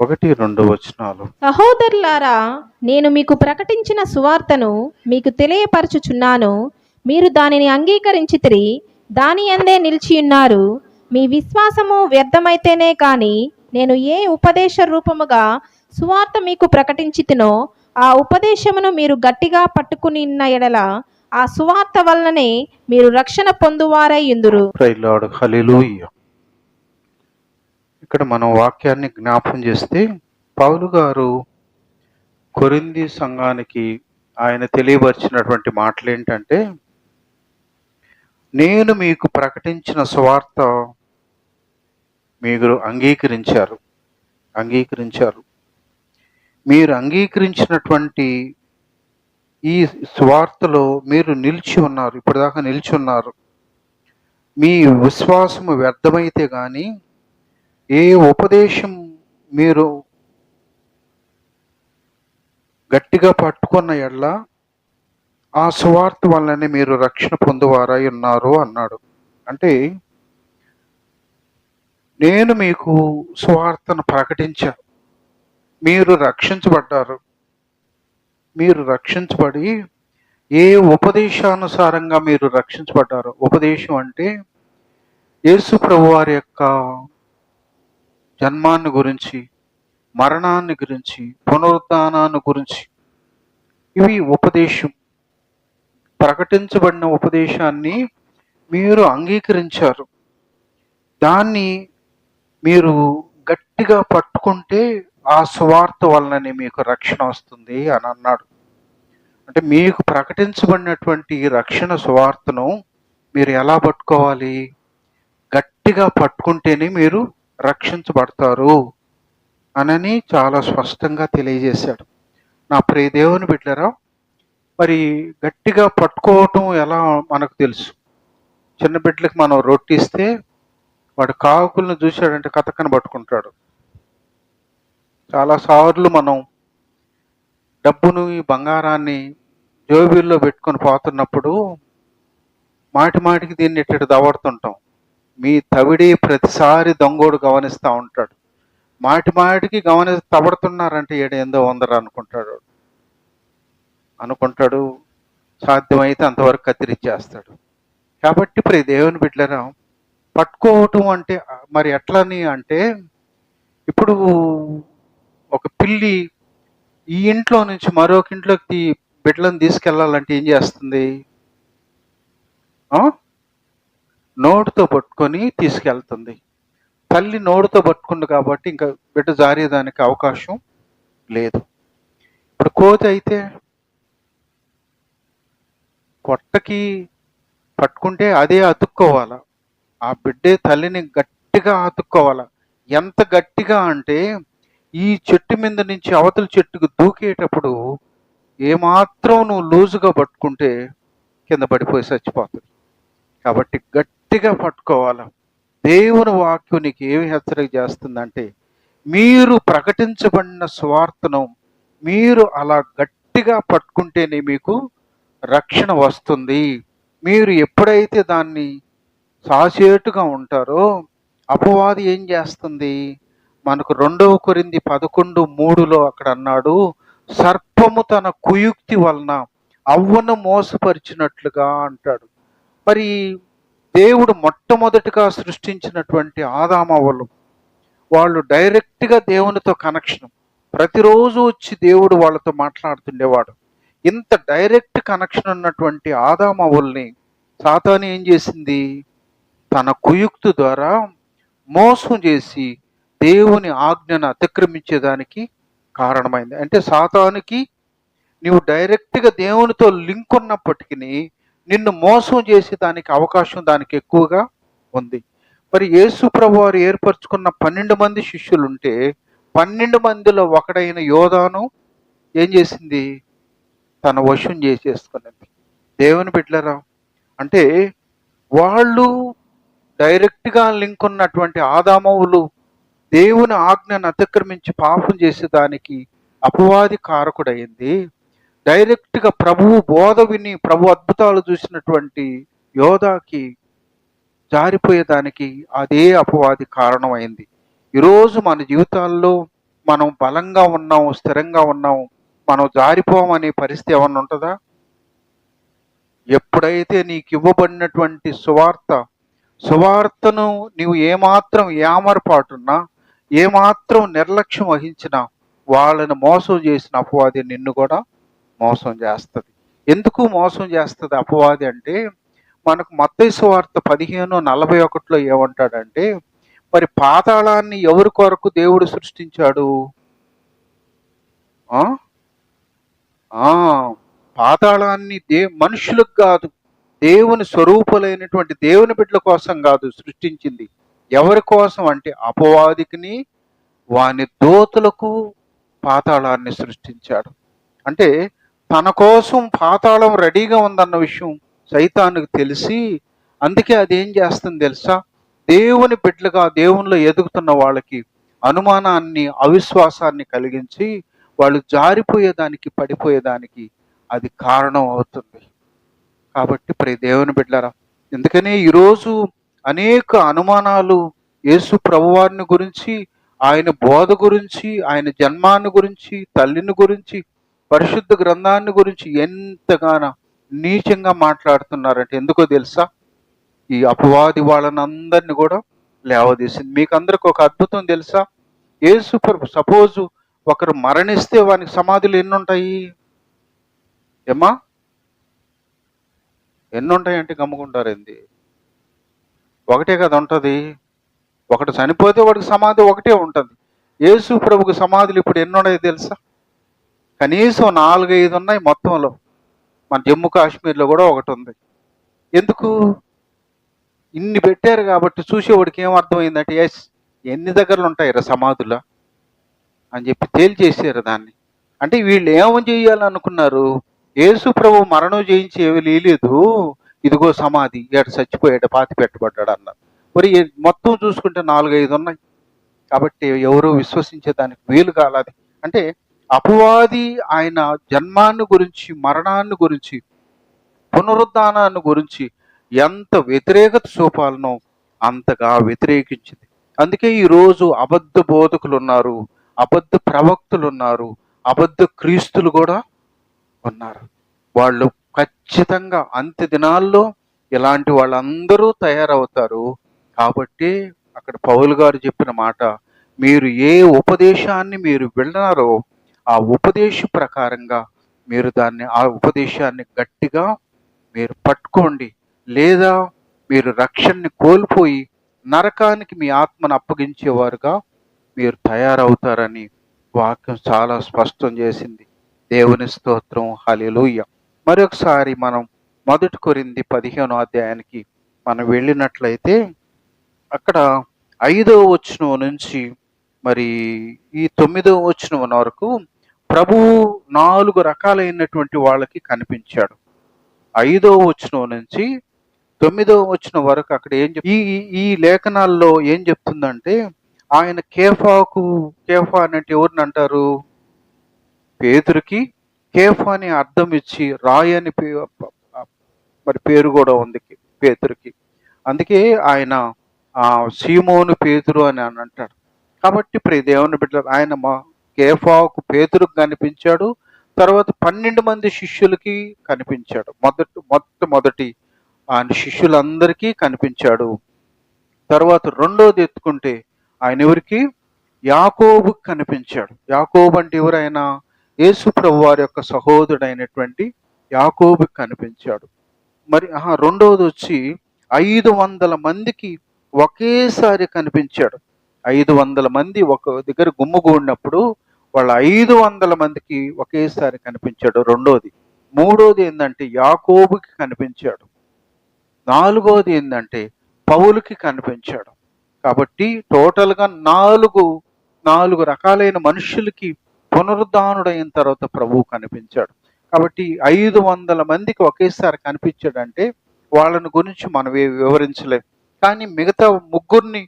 1-2 వచనాలు. సహోదరులారా, నేను మీకు ప్రకటించిన సువార్తను మీకు తెలియపరచుచున్నాను. మీరు దానిని అంగీకరించితిరి, దాని యందే నిలిచియున్నారు. మీ విశ్వాసము వ్యర్థమైతేనే కాని నేను ఏ ఉపదేశ రూపముగా సువార్త మీకు ప్రకటించితినో ఆ ఉపదేశమును మీరు గట్టిగా పట్టుకునిన్న ఎడల ఆ సువార్త వలననే మీరు రక్షణ పొందువారై యుందురు. Praise lord. హల్లెలూయా. ఇక్కడ మనం వాక్యాన్ని జ్ఞాపం చేస్తే పౌలు గారు కొరింథీ సంఘానికి ఆయన తెలియపరిచినటువంటి మాటలు ఏంటంటే, నేను మీకు ప్రకటించిన సువార్త మీరు అంగీకరించారు. మీరు అంగీకరించినటువంటి ఈ సువార్తలో మీరు నిలిచి ఉన్నారు. ఇప్పటిదాకా నిలిచి ఉన్నారు. మీ విశ్వాసము వ్యర్థమైతే కానీ ఏ ఉపదేశం మీరు గట్టిగా పట్టుకున్న ఎడల ఆ సువార్త వల్లనే మీరు రక్షణ పొందువారై ఉన్నారు అన్నాడు. అంటే నేను మీకు సువార్తను ప్రకటించా, మీరు రక్షించబడ్డారు. మీరు రక్షించబడి ఏ ఉపదేశానుసారంగా మీరు రక్షించబడ్డారు. ఉపదేశం అంటే యేసు ప్రభువారి యొక్క జన్మాన్ని గురించి, మరణాన్ని గురించి, పునరుద్ధానాన్ని గురించి, ఇవి ఉపదేశం. ప్రకటించబడిన ఉపదేశాన్ని మీరు అంగీకరించారు. దాన్ని మీరు గట్టిగా పట్టుకుంటే ఆ సువార్త వలననే మీకు రక్షణ వస్తుంది అని అన్నాడు. అంటే మీకు ప్రకటించబడినటువంటి రక్షణ సువార్తను మీరు ఎలా పట్టుకోవాలి? గట్టిగా పట్టుకుంటేనే మీరు రక్షించబడతారు అనని చాలా స్పష్టంగా తెలియజేశాడు. నా ప్రియ దేవుని బిడ్డలారా, మరి గట్టిగా పట్టుకోవటం ఎలా మనకు తెలుసు. చిన్న బిడ్డలకు మనం రొట్టె ఇస్తే వాడు కాకులను చూశాడంటే కథకన పట్టుకుంటాడు. చాలాసార్లు మనం డబ్బును, ఈ బంగారాన్ని జోబీల్లో పెట్టుకొని పోతున్నప్పుడు మాటి మాటికి దీన్ని ఇట్టడి దవడుతుంటాం. మీ తవిడి ప్రతిసారి దొంగోడు గమనిస్తూ ఉంటాడు. మాటి మాటికి తవడుతున్నారంటే ఏందో ఉందరా అనుకుంటాడు. సాధ్యమైతే అంతవరకు కత్తిరించేస్తాడు. కాబట్టి ప్రియ దేవుని బిడ్డలారా, పట్టుకోవటం అంటే మరి ఎట్లని అంటే, ఇప్పుడు ఒక పిల్లి ఈ ఇంట్లో నుంచి మరొక ఇంట్లోకి బిడ్డలను తీసుకెళ్లాలంటే ఏం చేస్తుంది? నోటితో పట్టుకొని తీసుకెళ్తుంది. తల్లి నోటితో పట్టుకుంది కాబట్టి ఇంకా బిడ్డ జారేదానికి అవకాశం లేదు. ఇప్పుడు కోతి అయితే పొట్టకి పట్టుకుంటే అదే అతుక్కోవాలా. ఆ బిడ్డే తల్లిని గట్టిగా అతుక్కోవాలా. ఎంత గట్టిగా అంటే ఈ చెట్టు మీద నుంచి అవతల చెట్టుకు దూకేటప్పుడు ఏమాత్రం నువ్వు లూజుగా పట్టుకుంటే కింద పడిపోయి చచ్చిపోతుంది. కాబట్టి గట్టిగా పట్టుకోవాలి. దేవుని వాక్యం నీకు ఏమి హెచ్చరిక చేస్తుందంటే, మీరు ప్రకటించబడిన సువార్తను మీరు అలా గట్టిగా పట్టుకుంటేనే మీకు రక్షణ వస్తుంది. మీరు ఎప్పుడైతే దాన్ని సాచేటుగా ఉంటారో అపవాది ఏం చేస్తుంది? మనకు 2 కొరింథీ 11:3 అక్కడ అన్నాడు, సర్పము తన కుయుక్తి వలన అవ్వను మోసపరిచినట్లుగా అంటాడు. మరి దేవుడు మొట్టమొదటిగా సృష్టించినటువంటి ఆదామవ్వలు, వాళ్ళు డైరెక్ట్గా దేవునితో కనెక్షన్. ప్రతిరోజు వచ్చి దేవుడు వాళ్ళతో మాట్లాడుతుండేవాడు. ఇంత డైరెక్ట్ కనెక్షన్ ఉన్నటువంటి ఆదామవ్వల్ని సాతాను ఏం చేసింది? తన కుయుక్తి ద్వారా మోసం చేసి దేవుని ఆజ్ఞను అతిక్రమించేదానికి కారణమైంది. అంటే సాతానుకి నీవు డైరెక్ట్గా దేవునితో లింక్ ఉన్నప్పటికీ నిన్ను మోసం చేసే దానికి అవకాశం దానికి ఎక్కువగా ఉంది. మరి యేసు ప్రభు వారు ఏర్పరచుకున్న 12 మంది శిష్యులు ఉంటే 12 మందిలో ఒకడైన యోధాను ఏం చేసింది? తన వశం చేసేసుకున్నది. దేవుని బిడ్డలారా, అంటే వాళ్ళు డైరెక్ట్గా లింక్ ఉన్నటువంటి ఆదామవులు దేవుని ఆజ్ఞను అతిక్రమించి పాపం చేసేదానికి అపవాది కారకుడైంది. డైరెక్ట్గా ప్రభువు బోధ విని ప్రభు అద్భుతాలు చూసినటువంటి యోధాకి జారిపోయేదానికి అదే అపవాది కారణమైంది. ఈరోజు మన జీవితాల్లో మనం బలంగా ఉన్నాము, స్థిరంగా ఉన్నాము, మనం జారిపోమనే పరిస్థితి ఏమన్నా ఉంటుందా? ఎప్పుడైతే నీకు ఇవ్వబడినటువంటి సువార్తను నీవు ఏమాత్రం ఏమరపాటున్నా, ఏమాత్రం నిర్లక్ష్యం వహించినా, వాళ్ళని మోసం చేసిన అపవాది నిన్ను కూడా మోసం చేస్తుంది. ఎందుకు మోసం చేస్తుంది అపవాది అంటే, మనకు మత్తయి సువార్త 15:41 ఏమంటాడంటే, మరి పాతాళాన్ని ఎవరి కొరకు దేవుడు సృష్టించాడు? ఆ ఆ పాతాళాన్ని మనుషులకు కాదు, దేవుని స్వరూపులైనటువంటి దేవుని బిడ్డల కోసం కాదు సృష్టించింది. ఎవరి కోసం అంటే అపవాదికిని వాని దూతలకు పాతాళాన్ని సృష్టించాడు. అంటే తన కోసం పాతాళం రెడీగా ఉందన్న విషయం సైతానుకు తెలిసి, అందుకే అదేం చేస్తుంది తెలుసా? దేవుని బిడ్డలుగా దేవునిలో ఎదుగుతున్న వాళ్ళకి అనుమానాన్ని, అవిశ్వాసాన్ని కలిగించి వాళ్ళు జారిపోయేదానికి, పడిపోయేదానికి అది కారణం అవుతుంది. కాబట్టి ప్రియ దేవుని బిడ్డలారా, ఎందుకని ఈరోజు అనేక అనుమానాలు యేసు ప్రభువారిని గురించి, ఆయన బోధ గురించి, ఆయన జన్మాన్ని గురించి, తల్లిని గురించి, పరిశుద్ధ గ్రంథాన్ని గురించి ఎంతగానో నీచంగా మాట్లాడుతున్నారంటే ఎందుకో తెలుసా? ఈ అపవాది వాళ్ళనందరినీ కూడా లేవదీసింది. మీకు అందరికి ఒక అద్భుతం తెలుసా? యేసు ప్రభు సపోజు ఒకరు మరణిస్తే వానికి సమాధులు ఎన్ని ఉంటాయి? ఏమా ఎన్ని ఉంటాయంటే గమ్ముకుంటారేంది? ఒకటే కదా ఉంటుంది. ఒకటి చనిపోతే వాడికి సమాధి ఒకటే ఉంటుంది. యేసు ప్రభుకి సమాధులు ఇప్పుడు ఎన్ని ఉన్నాయి తెలుసా? కనీసం 4-5 ఉన్నాయి మొత్తంలో. మన జమ్మూ కాశ్మీర్లో కూడా ఒకటి ఉంది. ఎందుకు? ఇన్ని పెట్టారు కాబట్టి చూసేవాడికి ఏమర్థమైందంటే, ఎస్, ఎన్ని దగ్గరలు ఉంటాయి సమాధుల అని చెప్పి తేల్చేసారు దాన్ని. అంటే వీళ్ళు ఏమని చేయాలనుకున్నారు? యేసు ప్రభు మరణం చేయించి ఏమీ లేదు, ఇదిగో సమాధి, ఏడు చచ్చిపోయాడు, పాతి పెట్టబడ్డాడు అన్నారు. మరి మొత్తం చూసుకుంటే 4-5 ఉన్నాయి. కాబట్టి ఎవరు విశ్వసించేదానికి వీలు కాలేదు. అంటే అపవాది ఆయన జన్మాన్ని గురించి, మరణాన్ని గురించి, పునరుద్ధానాన్ని గురించి ఎంత వ్యతిరేకత చూపాలనో అంతగా వ్యతిరేకించింది. అందుకే ఈరోజు అబద్ధ బోధకులు ఉన్నారు, అబద్ధ ప్రవక్తలు ఉన్నారు, అబద్ధ క్రీస్తులు కూడా ఉన్నారు. వాళ్ళు ఖచ్చితంగా అంత్య దినాల్లో ఇలాంటి వాళ్ళందరూ తయారవుతారు. కాబట్టి అక్కడ పౌలు గారు చెప్పిన మాట, మీరు ఏ ఉపదేశాన్ని మీరు విన్నారో ఆ ఉపదేశ ప్రకారంగా మీరు ఆ ఉపదేశాన్ని గట్టిగా మీరు పట్టుకోండి, లేదా మీరు రక్షణని కోల్పోయి నరకానికి మీ ఆత్మను అప్పగించేవారుగా మీరు తయారవుతారని వాక్యం చాలా స్పష్టం చేసింది. దేవుని స్తోత్రం, హల్లెలూయా. మరొకసారి మనం 1 కొరింథీ 15వ అధ్యాయానికి మనం వెళ్ళినట్లయితే, అక్కడ 5వ వచనం నుంచి మరి ఈ 9వ వచనం వరకు ప్రభువు 4 రకాలైనటువంటి వాళ్ళకి కనిపించాడు. 5వ వచనం నుంచి 9వ వచనం వరకు అక్కడ ఈ లేఖనాల్లో ఏం చెప్తుందంటే, ఆయన కేఫా అంటే ఎవరిని అంటారు? పేతురుకి కేఫా అని అర్థం ఇచ్చి రాయి అని మరి పేరు కూడా ఉంది పేతురుకి. అందుకే ఆయన సీమోను పేతురు అని అంటాడు. కాబట్టి ప్రియ దేవుని బిడ్డ, ఆయన కేఫాకు పేతురుకు కనిపించాడు. తర్వాత 12 మంది శిష్యులకి కనిపించాడు. మొట్టమొదటి ఆయన శిష్యులందరికీ కనిపించాడు. తర్వాత రెండోది ఎత్తుకుంటే ఆయన ఎవరికి? యాకోబుకి కనిపించాడు. యాకోబు అంటే ఎవరైనా? యేసు ప్రభు వారి యొక్క సహోదరుడైనటువంటి యాకోబుకి కనిపించాడు. మరి రెండోది వచ్చి 500 మందికి ఒకేసారి కనిపించాడు. 500 మంది ఒక దగ్గర గుమ్ముగూడినప్పుడు వాళ్ళ 500 మందికి ఒకేసారి కనిపించాడు రెండోది. మూడోది ఏంటంటే యాకోబుకి కనిపించాడు. నాలుగోది ఏంటంటే పౌలుకి కనిపించాడు. కాబట్టి టోటల్గా 4 రకాలైన మనుషులకి పునరుద్ధానుడైన తర్వాత ప్రభువు కనిపించాడు. కాబట్టి 500 మందికి ఒకేసారి కనిపించాడంటే వాళ్ళని గురించి మనం వివరించలేం. కానీ మిగతా ముగ్గురిని,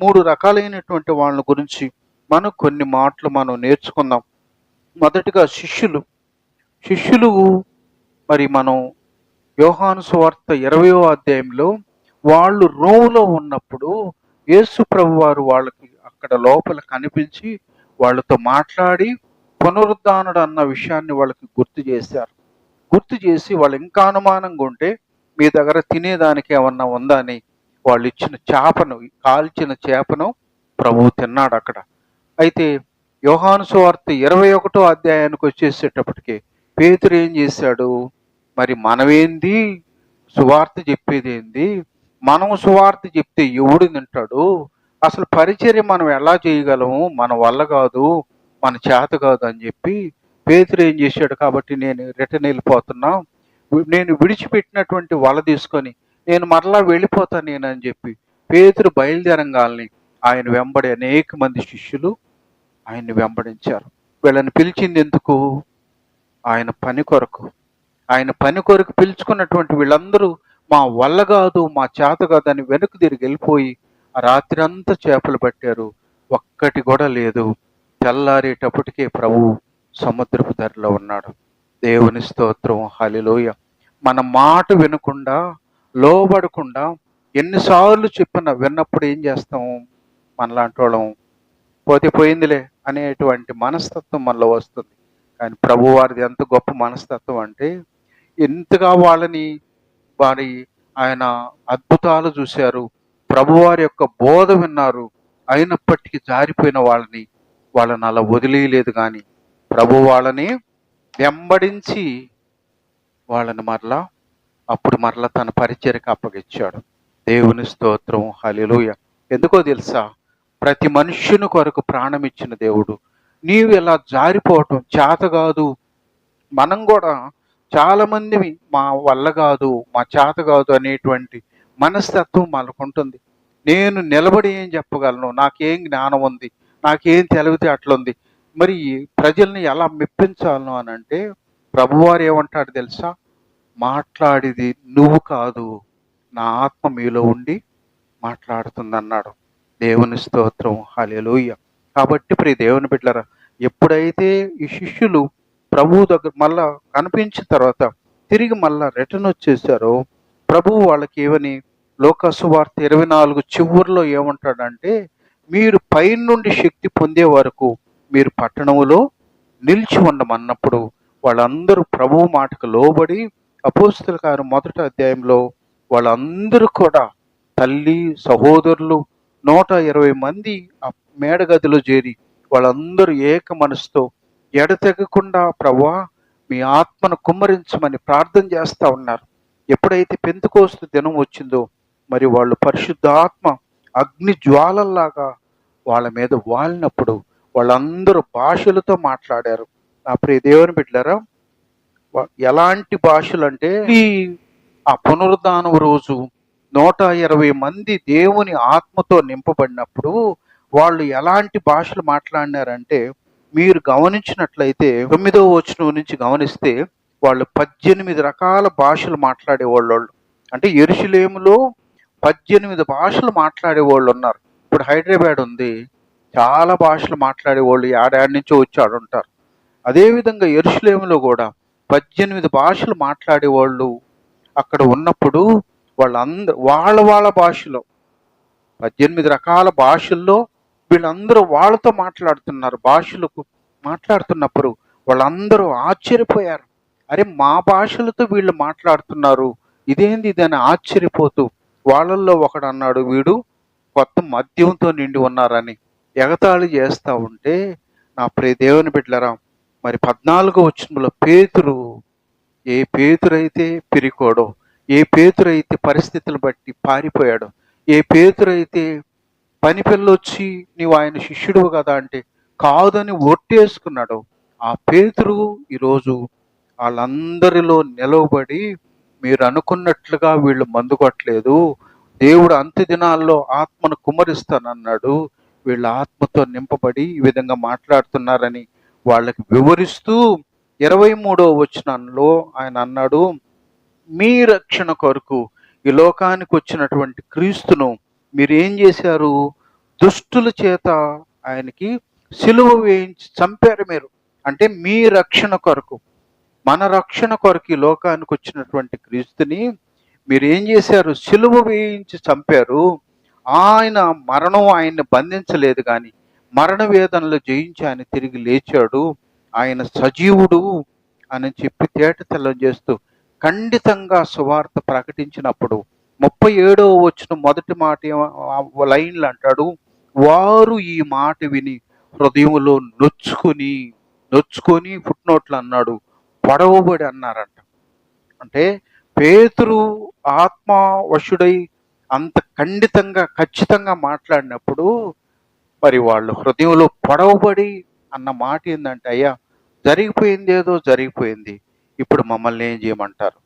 3 రకాలైనటువంటి వాళ్ళ గురించి మనం కొన్ని మాటలు మనం నేర్చుకుందాం. మొదటిగా శిష్యులు మరి మనం యోహాను సువార్త 20వ అధ్యాయంలో వాళ్ళు రోములో ఉన్నప్పుడు యేసు ప్రభు వారు వాళ్ళకి అక్కడ లోపల కనిపించి వాళ్ళతో మాట్లాడి పునరుద్ధానుడు అన్న విషయాన్ని వాళ్ళకి గుర్తు చేశారు. గుర్తు చేసి వాళ్ళు ఇంకా అనుమానంగా ఉంటే మీ దగ్గర తినేదానికి ఏమన్నా ఉందా అని వాళ్ళు ఇచ్చిన చేపను, కాల్చిన చేపను ప్రభువు తిన్నాడు అక్కడ. అయితే యోహాను సువార్త 21వ అధ్యాయానికి వచ్చేసేటప్పటికి పేతురు ఏం చేశాడు? మరి మనమేంది సువార్త చెప్పేది ఏంది? మనం సువార్త చెప్తే ఎవడు తింటాడు? అసలు పరిచర్య మనం ఎలా చేయగలము? మన వల్ల కాదు, మన చేత కాదు అని చెప్పి పేతురు ఏం చేశాడు? కాబట్టి నేను రిటర్న్ వెళ్ళిపోతున్నా, నేను విడిచిపెట్టినటువంటి వల తీసుకొని నేను మరలా వెళ్ళిపోతాను నేను అని చెప్పి పేతురు బయలుదేరంగాల్ని ఆయన వెంబడి అనేక మంది శిష్యులు ఆయన్ని వెంబడించారు. వీళ్ళని పిలిచింది ఎందుకు? ఆయన పని కొరకు. ఆయన పని కొరకు పిలుచుకున్నటువంటి వీళ్ళందరూ మా వల్ల కాదు, మా చేత కాదు అని వెనక్కి తిరిగి వెళ్ళిపోయి ఆ రాత్రి అంతా చేపలు పట్టారు. ఒక్కటి కూడా లేదు. తెల్లారేటప్పటికే ప్రభు సముద్రపు ధరలో ఉన్నాడు. దేవుని స్తోత్రం, హల్లెలూయా. మన మాట వినకుండా, లోబడకుండా ఎన్నిసార్లు చెప్పినా విన్నప్పుడు ఏం చేస్తాం? మనలాంటి వాళ్ళం పోతే పోయిందిలే అనేటువంటి మనస్తత్వం మనలో వస్తుంది. కానీ ప్రభువారిది ఎంత గొప్ప మనస్తత్వం అంటే, ఎంతగా వాళ్ళని వారి ఆయన అద్భుతాలు చూశారు, ప్రభువారి యొక్క బోధ విన్నారు, అయినప్పటికీ జారిపోయిన వాళ్ళని అలా వదిలేయలేదు. కానీ ప్రభు వాళ్ళని వెంబడించి వాళ్ళని మరలా తన పరిచర్యకు అప్పగించాడు. దేవుని స్తోత్రం, హల్లెలూయా. ఎందుకో తెలుసా? ప్రతి మనుష్యుని కొరకు ప్రాణం ఇచ్చిన దేవుడు. నీవు ఇలా జారిపోవటం చేత కాదు. మనం కూడా చాలామంది మా వల్ల కాదు, మా చేత కాదు అనేటువంటి మనస్తత్వం మనకుంటుంది. నేను నిలబడి ఏం చెప్పగలను? నాకేం జ్ఞానం ఉంది, నాకేం తెలివితే అట్లుంది, మరి ప్రజల్ని ఎలా మెప్పించాలను అని అంటే ప్రభువారు ఏమంటాడు తెలుసా? మాట్లాడేది నువ్వు కాదు, నా ఆత్మ మీలో ఉండి మాట్లాడుతుంది అన్నాడు. దేవుని స్తోత్రం, హల్లెలూయా. కాబట్టి ప్రియ దేవుని బిడ్డలారా, ఎప్పుడైతే ఈ శిష్యులు ప్రభువు దగ్గర మళ్ళా కనిపించిన తర్వాత తిరిగి మళ్ళా రిటర్న్ వచ్చేసారో, ప్రభువు వాళ్ళకి ఏమని లోకాసు సువార్త 24 చివరిలో ఏమంటాడంటే, మీరు పైనుండి శక్తి పొందే వరకు మీరు పట్టణములో నిలిచి ఉండమన్నప్పుడు వాళ్ళందరూ ప్రభువు మాటకు లోబడి అపోస్తలుల కార్యం 1వ అధ్యాయంలో వాళ్ళందరూ కూడా తల్లి సహోదరులు 120 మంది ఆ మేడగదిలో చేరి వాళ్ళందరూ ఏక మనసుతో ఎడతెగకుండా ప్రభువా మీ ఆత్మను కుమ్మరించమని ప్రార్థన చేస్తూ ఉన్నారు. ఎప్పుడైతే పెంతెకోస్తు దినం వచ్చిందో మరి వాళ్ళు పరిశుద్ధాత్మ అగ్ని జ్వాలల్లాగా వాళ్ళ మీద వాలినప్పుడు వాళ్ళందరూ భాషలతో మాట్లాడారు. నా ప్రియ దేవుని బిడ్డలారా, ఎలాంటి భాషలు అంటే ఆ పునరుద్ధానం రోజు 120 మంది దేవుని ఆత్మతో నింపబడినప్పుడు వాళ్ళు ఎలాంటి భాషలు మాట్లాడినారంటే, మీరు గమనించినట్లయితే 9వ వచనం నుంచి గమనిస్తే వాళ్ళు 18 రకాల భాషలు మాట్లాడేవాళ్ళు. అంటే యెరూషలేములో 18 భాషలు మాట్లాడేవాళ్ళు ఉన్నారు. ఇప్పుడు హైదరాబాద్ ఉంది, చాలా భాషలు మాట్లాడేవాళ్ళు ఏడాది నుంచో వచ్చి ఆడుంటారు. అదేవిధంగా యెరూషలేములో కూడా 18 భాషలు మాట్లాడేవాళ్ళు అక్కడ ఉన్నప్పుడు వాళ్ళందరూ వాళ్ళ భాషలో 18 రకాల భాషల్లో వీళ్ళందరూ వాళ్ళతో మాట్లాడుతున్నారు. భాషలకు మాట్లాడుతున్నప్పుడు వాళ్ళందరూ ఆశ్చర్యపోయారు. అరే, మా భాషలతో వీళ్ళు మాట్లాడుతున్నారు, ఇదేంది ఇదని ఆశ్చర్యపోతూ వాళ్ళల్లో ఒకడు అన్నాడు, వీడు కొత్త మద్యంతో నిండి ఉన్నారని ఎగతాళి చేస్తూ ఉంటే, నా ప్రియ దేవుని బిడ్డలారా, మరి 14వ వచనంలో పేతురు, ఏ పేతురైతే పిరికోడో, ఏ పేతురైతే పరిస్థితులు బట్టి పారిపోయాడో, ఏ పేతురైతే పని పిల్లొచ్చి నీవు ఆయన శిష్యుడు కదా అంటే కాదని ఒట్టేసుకున్నాడు, ఆ పేతురు ఈరోజు వాళ్ళందరిలో నిలవబడి మీరు అనుకున్నట్లుగా వీళ్ళు మందు కొట్టలేదు, దేవుడు అంత్య దినాల్లో ఆత్మను కుమ్మరిస్తానన్నాడు, వీళ్ళ ఆత్మతో నింపబడి ఈ విధంగా మాట్లాడుతున్నారని వాళ్ళకి వివరిస్తూ 23వ వచనంలో ఆయన అన్నాడు, మీ రక్షణ కొరకు ఈ లోకానికి వచ్చినటువంటి క్రీస్తును మీరు ఏం చేశారు? దుష్టుల చేత ఆయనకి సిలువ వేయించి చంపారు మీరు. అంటే మీ రక్షణ కొరకు, మన రక్షణ కొరకు ఈ లోకానికి వచ్చినటువంటి క్రీస్తుని మీరు ఏం చేశారు? సిలువ వేయించి చంపారు. ఆయన మరణం ఆయన్ని బంధించలేదు, కానీ మరణ వేదనలు జయించి ఆయన తిరిగి లేచాడు, ఆయన సజీవుడు అని చెప్పి తేటతెల్లం చేస్తూ ఖండితంగా సువార్త ప్రకటించినప్పుడు 37వ వచనం మొదటి మాట లైన్లు అంటాడు, వారు ఈ మాట విని హృదయంలో నొచ్చుకొని ఫుట్నోట్లు అన్నాడు, పొడవబడి అన్నారంట. అంటే పేతురు ఆత్మవశుడై అంత ఖచ్చితంగా మాట్లాడినప్పుడు మరి వాళ్ళు హృదయంలో పొడవబడి అన్న మాట ఏంటంటే, అయ్యా జరిగిపోయింది ఏదో జరిగిపోయింది, ఇప్పుడు మమ్మల్ని ఏం చేయమంటారు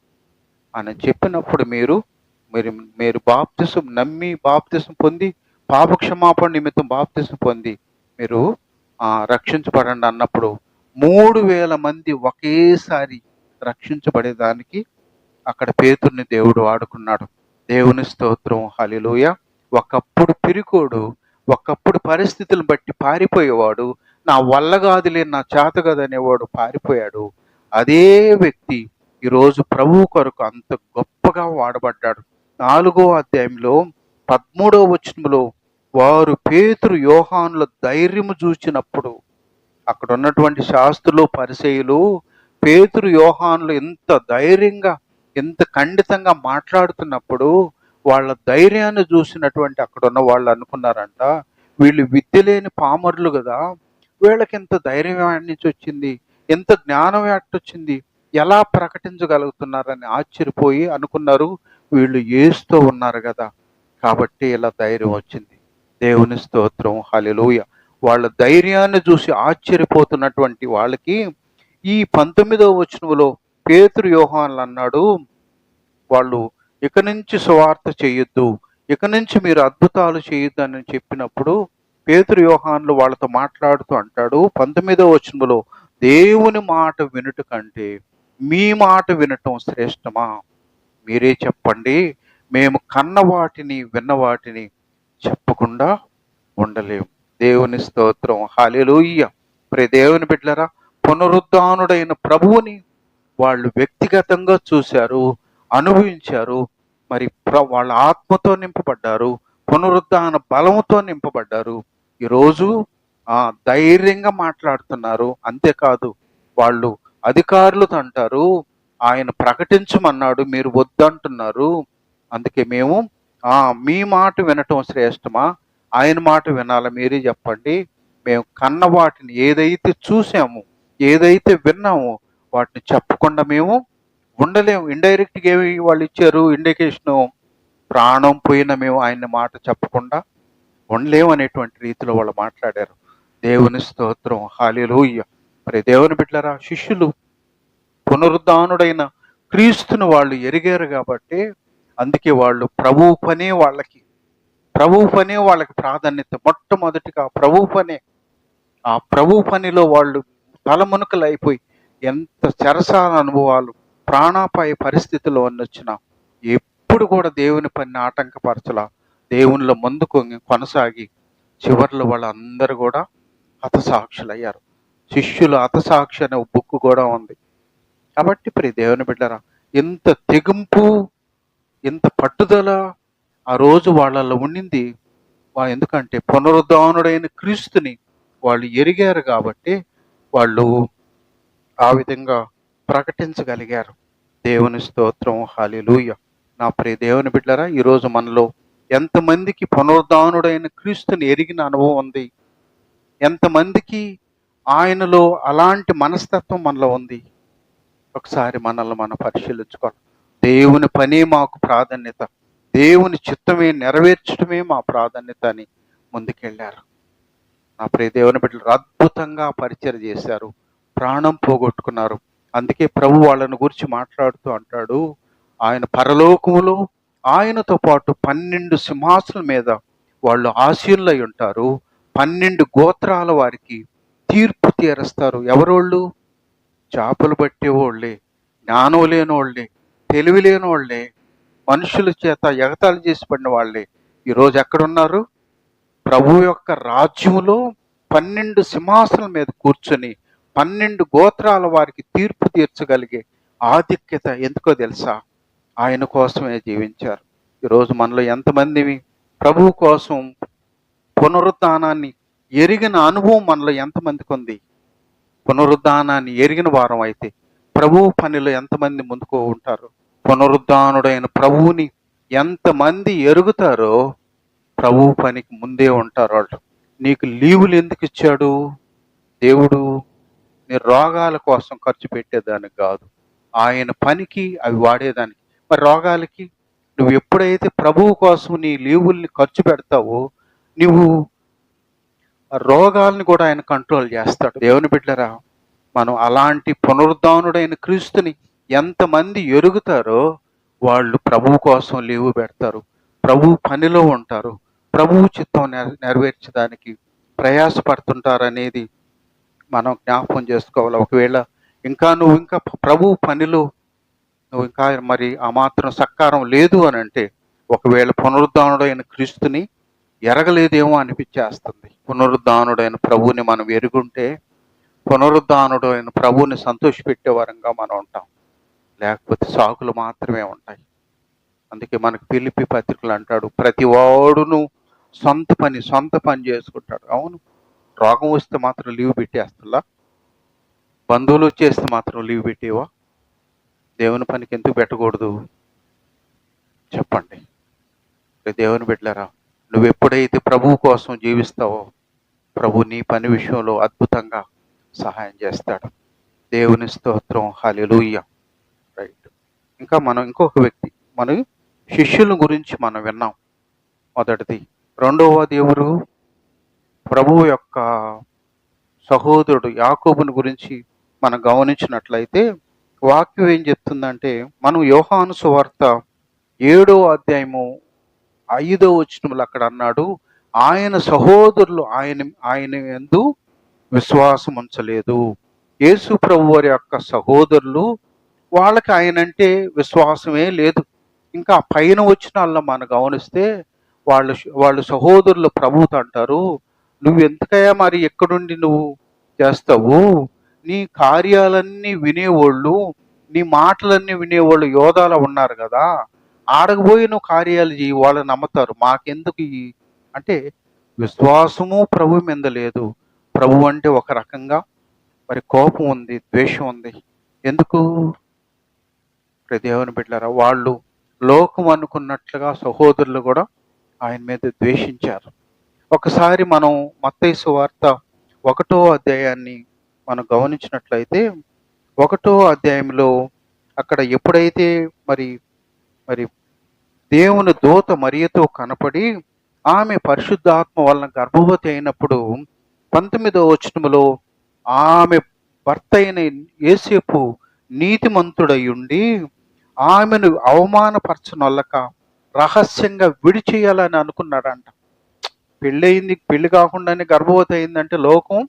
అని చెప్పినప్పుడు మీరు మీరు మీరు బాప్తిసం నమ్మి బాప్తిసం పొంది పాపక్షమాపణ నిమిత్తం బాప్తిసం పొంది మీరు రక్షించబడండి అన్నప్పుడు 3000 మంది ఒకేసారి రక్షించబడేదానికి అక్కడ పేతుర్ని దేవుడు వాడుకున్నాడు. దేవుని స్తోత్రం, హల్లెలూయా. ఒకప్పుడు పిరికోడు, ఒకప్పుడు పరిస్థితులను బట్టి పారిపోయేవాడు, నా వల్ల కాదులే, నా చేత కాదనేవాడు పారిపోయాడు. అదే వ్యక్తి ఈరోజు ప్రభువు కొరకు అంత గొప్పగా వాడబడ్డాడు. 4వ అధ్యాయంలో 13వ వచనంలో వారు పేతురు యోహానుల ధైర్యము చూచినప్పుడు, అక్కడ ఉన్నటువంటి శాస్త్రులు పరిసయ్యులు పేతురు యోహానులు ఎంత ధైర్యంగా ఎంత ఖండితంగా మాట్లాడుతున్నప్పుడు వాళ్ళ ధైర్యాన్ని చూసినటువంటి అక్కడ ఉన్న వాళ్ళు అనుకున్నారంట, వీళ్ళు విద్య లేని పామరులు కదా, వీళ్ళకి ఎంత ధైర్యం ఎక్కడి నుంచి వచ్చింది, ఎంత జ్ఞానం ఎట్టొచ్చింది, ఎలా ప్రకటించగలుగుతున్నారని ఆశ్చర్యపోయి అనుకున్నారు, వీళ్ళు యేసుతో ఉన్నారు కదా కాబట్టి ఇలా ధైర్యం వచ్చింది. దేవుని స్తోత్రం, హల్లెలూయా. వాళ్ళ ధైర్యాన్ని చూసి ఆశ్చర్యపోతున్నటువంటి వాళ్ళకి ఈ 19వ వచనంలో పేతురు యోహానులు అన్నాడు, వాళ్ళు ఇక నుంచి సువార్త చేయొద్దు, ఇక నుంచి మీరు అద్భుతాలు చేయొద్దు అని చెప్పినప్పుడు పేతురు యోహానులు వాళ్ళతో మాట్లాడుతూ అంటాడు 19వ వచనంలో, దేవుని మాట వినుట కంటే మీ మాట వినటం శ్రేష్టమా? మీరే చెప్పండి, మేము కన్న వాటిని విన్న వాటిని చెప్పకుండా ఉండలేము. దేవుని స్తోత్రం, హల్లెలూయా. దేవుని బిడ్డలారా, పునరుద్ధానుడైన ప్రభువుని వాళ్ళు వ్యక్తిగతంగా చూశారు, అనుభవించారు, మరి వాళ్ళ ఆత్మతో నింపబడ్డారు, పునరుద్ధాన బలంతో నింపబడ్డారు. ఈరోజు ధైర్యంగా మాట్లాడుతున్నారు. అంతేకాదు వాళ్ళు అధికారులతో అంటారు, ఆయన ప్రకటించమన్నాడు, మీరు వద్దంటున్నారు, అందుకే మేము మీ మాట వినటం శ్రేష్టమా, ఆయన మాట వినాలా, మీరే చెప్పండి, మేము కన్న వాటిని ఏదైతే చూసాము ఏదైతే విన్నామో వాటిని చెప్పకుండా మేము ఉండలేము. ఇండైరెక్ట్గా ఏమి వాళ్ళు ఇచ్చారు ఇండికేషను, ప్రాణం పోయిన మేము ఆయన మాట చెప్పకుండా ఉండలేము అనేటువంటి రీతిలో వాళ్ళు మాట్లాడారు. దేవుని స్తోత్రం, హల్లెలూయా. మరి దేవుని బిడ్డలారా, శిష్యులు పునరుద్ధానుడైన క్రీస్తును వాళ్ళు ఎరిగారు కాబట్టి అందుకే వాళ్ళు ప్రభువు పనే వాళ్ళకి ప్రాధాన్యత. మొట్టమొదటిగా ఆ ప్రభు పనిలో వాళ్ళు తలమునకలు అయిపోయి ఎంత చెరసాల అనుభవాలు, ప్రాణాపాయ పరిస్థితుల్లో వచ్చినా ఎప్పుడు కూడా దేవుని పని ఆటంకపరచలా, దేవునిలో ముందుకు కొనసాగి చివర్లో వాళ్ళందరూ కూడా హతసాక్షులయ్యారు. శిష్యులు హతసాక్షి అనే బుక్ కూడా ఉంది. కాబట్టి దేవుని బిడ్డరా, ఎంత తెగింపు, ఎంత పట్టుదల ఆ రోజు వాళ్ళలో ఉండింది. ఎందుకంటే పునరుద్ధానుడైన క్రీస్తుని వాళ్ళు ఎరిగారు కాబట్టి వాళ్ళు ఆ విధంగా ప్రకటించగలిగారు. దేవుని స్తోత్రం, హల్లెలూయా. నా దేవుని బిడ్డలారా, ఈరోజు మనలో ఎంతమందికి పునరుద్ధానుడైన క్రీస్తుని ఎరిగిన అనుభవం ఉంది? ఎంతమందికి ఆయనలో అలాంటి మనస్తత్వం మనలో ఉంది? ఒకసారి మనల్ని మనం పరిశీలించుకోవాలి. దేవుని పనే మాకు ప్రాధాన్యత, దేవుని చిత్తమే నెరవేర్చడమే మా ప్రాధాన్యత అని ముందుకెళ్ళారు. నా దేవుని బిడ్డలు అద్భుతంగా పరిచయం చేశారు, ప్రాణం పోగొట్టుకున్నారు. అందుకే ప్రభు వాళ్ళని గురించి మాట్లాడుతూ అంటాడు, ఆయన పరలోకములో ఆయనతో పాటు 12 సింహాసనాల మీద వాళ్ళు ఆసీనులై ఉంటారు. 12 గోత్రాల వారికి తీర్పు తీరుస్తారు. ఎవరోళ్ళు? చేపలు పట్టేవాళ్ళే, జ్ఞానం లేనోళ్ళే, తెలివి లేనోళ్ళే, మనుషుల చేత ఎగతాళి చేసి పడిన వాళ్ళే ఈరోజు ఎక్కడున్నారు? ప్రభు యొక్క రాజ్యములో 12 సింహాసనాల మీద కూర్చొని 12 గోత్రాల వారికి తీర్పు తీర్చగలిగే ఆధిక్యత ఎందుకో తెలుసా? ఆయన కోసమే జీవించారు. ఈరోజు మనలో ఎంతమంది ప్రభు కోసం పునరుద్ధానాన్ని ఎరిగిన అనుభవం మనలో ఎంతమందికి ఉంది? పునరుద్ధానాన్ని ఎరిగిన వారం అయితే ప్రభువు పనిలో ఎంతమంది ముందుకు ఉంటారు? పునరుద్ధానుడైన ప్రభువుని ఎంతమంది ఎరుగుతారో ప్రభువు పనికి ముందే ఉంటారు వాళ్ళు. నీకు లీవులు ఎందుకు ఇచ్చాడు దేవుడు? నీ రోగాల కోసం ఖర్చు పెట్టేదానికి కాదు, ఆయన పనికి అవి వాడేదానికి. మరి రోగాలకి నువ్వు ఎప్పుడైతే ప్రభువు కోసం నీ లీవుల్ని ఖర్చు పెడతావో నువ్వు ఆ రోగాల్ని కూడా ఆయన కంట్రోల్ చేస్తాడు. దేవుని బిడ్డరా, మనం అలాంటి పునరుద్ధానుడైన క్రీస్తుని ఎంతమంది ఎరుగుతారో వాళ్ళు ప్రభువు కోసం లీవు పెడతారు, ప్రభు పనిలో ఉంటారు, ప్రభువు చిత్తం నెరవేర్చడానికి ప్రయాసపడుతుంటారనేది మనం జ్ఞాపకం చేసుకోవాలి. ఒకవేళ నువ్వు ఇంకా ప్రభు పనిలో నువ్వు ఇంకా మరి ఆ మాత్రం సత్కారం లేదు అని అంటే ఒకవేళ పునరుద్ధానుడైన క్రీస్తుని ఎరగలేదేమో అనిపించేస్తుంది. పునరుద్ధానుడైన ప్రభువుని మనం ఎరుగుంటే పునరుద్ధానుడైన ప్రభువుని సంతోషపెట్టే వరంగా మనం ఉంటాం, లేకపోతే సాకులు మాత్రమే ఉంటాయి. అందుకే మనకు ఫిలిప్పీ పత్రికలు అంటాడు, ప్రతి వాడును సొంత పని చేసుకుంటాడు. అవును, రోగం వస్తే మాత్రం లీవ్ పెట్టేస్తుందా? బంధువులు వచ్చేస్తే మాత్రం లీవ్ పెట్టేవా? దేవుని పనికి ఎందుకు పెట్టకూడదు చెప్పండి? దేవుని బిడ్డలారా, నువ్వు ఎప్పుడైతే ప్రభువు కోసం జీవిస్తావో ప్రభు నీ పని విషయంలో అద్భుతంగా సహాయం చేస్తాడు. దేవుని స్తోత్రం, హల్లెలూయా. రైట్. ఇంకా మనం ఇంకొక వ్యక్తి, మన శిష్యుల గురించి మనం విన్నాం. మొదటిది. రెండవ దేవుడు ప్రభువు యొక్క సహోదరుడు యాకోబుని గురించి మనం గమనించినట్లయితే వాక్యం ఏం చెప్తుందంటే, మనం యోహాను సువార్త 7వ అధ్యాయము 5వ వచనంలో అక్కడ అన్నాడు, ఆయన సహోదరులు ఆయన యందు విశ్వాసం ఉంచలేదు. యేసు ప్రభు వారి యొక్క సహోదరులు, వాళ్ళకి ఆయనంటే విశ్వాసమే లేదు. ఇంకా పైన వచనాల్లో మనం గమనిస్తే వాళ్ళు సహోదరులు ప్రభువుతో అంటారు, నువ్వు ఎందుకయ్యా మరి ఎక్కడుండి నువ్వు చేస్తావు? నీ కార్యాలన్నీ వినేవాళ్ళు, నీ మాటలన్నీ వినేవాళ్ళు యోధాలో ఉన్నారు కదా, ఆడకపోయి నువ్వు కార్యాలు చేయి, వాళ్ళు నమ్ముతారు. మాకెందుకు అంటే విశ్వాసము ప్రభు మీద లేదు. ప్రభు అంటే ఒక రకంగా మరి కోపం ఉంది, ద్వేషం ఉంది. ఎందుకు? దేవుని బిడ్డలారా, వాళ్ళు లోకం అనుకున్నట్లుగా సహోదరులు కూడా ఆయన మీద ద్వేషించారు. ఒకసారి మనం మత్తయి సువార్త 1వ అధ్యాయాన్ని మనం గమనించినట్లయితే 1వ అధ్యాయంలో అక్కడ ఎప్పుడైతే మరి మరి దేవుని దూత మరియతో కనపడి ఆమె పరిశుద్ధాత్మ వలన గర్భవతి అయినప్పుడు 19వ వచనములో ఆమె భర్త అయిన యేసేపు నీతిమంతుడై ఉండి ఆమెను అవమానపరచనొల్లక రహస్యంగా విడిచేయాలని అనుకున్నాడంట. పెళ్ళయింది, పెళ్లి కాకుండానే గర్భవతి అయిందంటే లోకం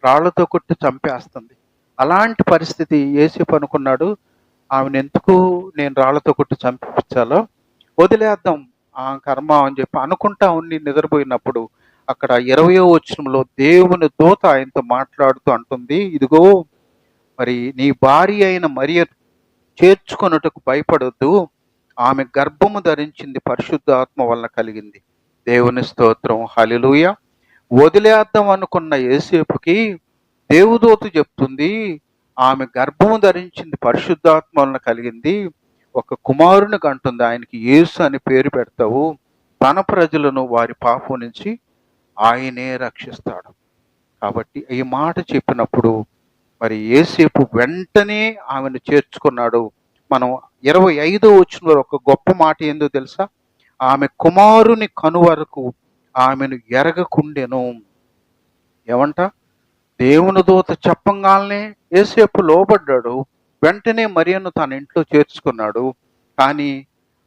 రాళ్లతో కొట్టి చంపేస్తుంది. అలాంటి పరిస్థితి యేసేపు అనుకున్నాడు, ఆమెను ఎందుకు నేను రాళ్లతో కొట్టి చంపించాలో, వదిలేద్దాం ఆ కర్మ అని చెప్పి అనుకుంటా ఉండి నిద్రపోయినప్పుడు అక్కడ 20వ వచనంలో దేవుని దూత ఆయనతో మాట్లాడుతూ అంటుంది, ఇదిగో మరి నీ భార్య అయిన మరియ చేర్చుకొనుటకు భయపడొద్దు, ఆమె గర్భము ధరించింది పరిశుద్ధాత్మ వలన కలిగింది. దేవుని స్తోత్రం, హల్లెలూయా. వదిలేద్దాం అనుకున్న యేసేపుకి దేవదూత చెప్తుంది, ఆమె గర్భము ధరించింది పరిశుద్ధాత్మ వలన కలిగింది, ఒక కుమారుని కంటుంది, ఆయనకి యేసు అని పేరు పెడతావు, తన ప్రజలను వారి పాపం నుంచి ఆయనే రక్షిస్తాడు. కాబట్టి ఈ మాట చెప్పినప్పుడు మరి యేసేపు వెంటనే ఆమెను చేర్చుకున్నాడు. మనం 25వ వచనంలో ఒక గొప్ప మాట ఏందో తెలుసా? ఆమె కుమారుని కను వరకు ఆమెను ఎరగకుండెను. ఏమంట? దేవుని దూత చెప్పంగానే యేసేపు లోబడ్డాడు, వెంటనే మరియను తన ఇంట్లో చేర్చుకున్నాడు. కానీ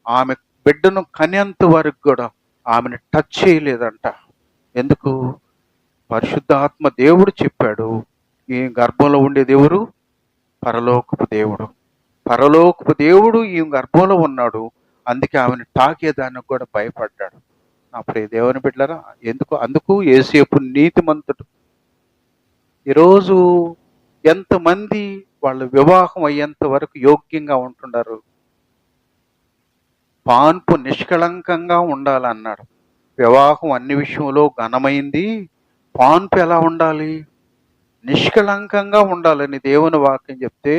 ఆమె బిడ్డను కనేంత వరకు కూడా ఆమెను టచ్ చేయలేదంట. ఎందుకు? పరిశుద్ధాత్మ దేవుడు చెప్పాడు, ఈ గర్భంలో ఉండే దేవుడు పరలోకపు దేవుడు. పరలోకపు దేవుడు ఈ గర్భంలో ఉన్నాడు, అందుకే ఆమెను తాకేదానికి కూడా భయపడ్డాడు. అప్పుడు దేవుని బిడ్డలారా, అందుకు యేసేపు నీతిమంతుడు. ఈరోజు ఎంతమంది వాళ్ళు వివాహం అయ్యేంత వరకు యోగ్యంగా ఉంటున్నారు? పాన్పు నిష్కళంకంగా ఉండాలన్నాడు. వివాహం అన్ని విషయంలో ఘనమైంది, పాన్పు ఎలా ఉండాలి? నిష్కళంకంగా ఉండాలని దేవుని వాక్యం చెప్తే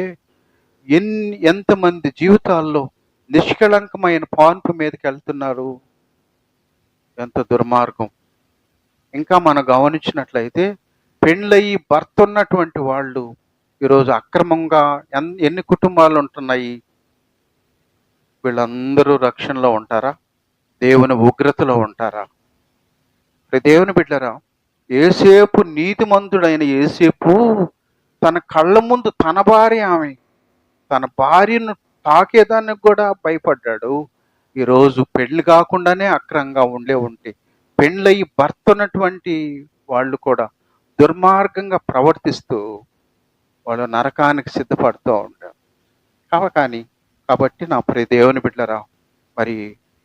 ఎంతమంది జీవితాల్లో నిష్కళంకమైన పాన్పు మీదకి వెళ్తున్నారు? ఎంత దుర్మార్గం. ఇంకా మనం గమనించినట్లయితే పెళ్ళయి భర్త ఉన్నటువంటి వాళ్ళు ఈరోజు అక్రమంగా ఎన్ని కుటుంబాలు ఉంటున్నాయి? వీళ్ళందరూ రక్షణలో ఉంటారా? దేవుని ఉగ్రతలో ఉంటారా? దేవుని బిడ్డరా, ఏసేపు నీతిమంతుడైన ఏసేపు తన కళ్ళ ముందు తన భార్యను తాకేదానికి కూడా భయపడ్డాడు. ఈరోజు పెళ్లి కాకుండానే అక్రంగా ఉంటే పెళ్ళయి భర్త ఉన్నటువంటి వాళ్ళు కూడా దుర్మార్గంగా ప్రవర్తిస్తూ వాళ్ళు నరకానికి సిద్ధపడుతూ ఉంటారు. కాబట్టి నా ప్రియ దేవుని బిడ్డరా, మరి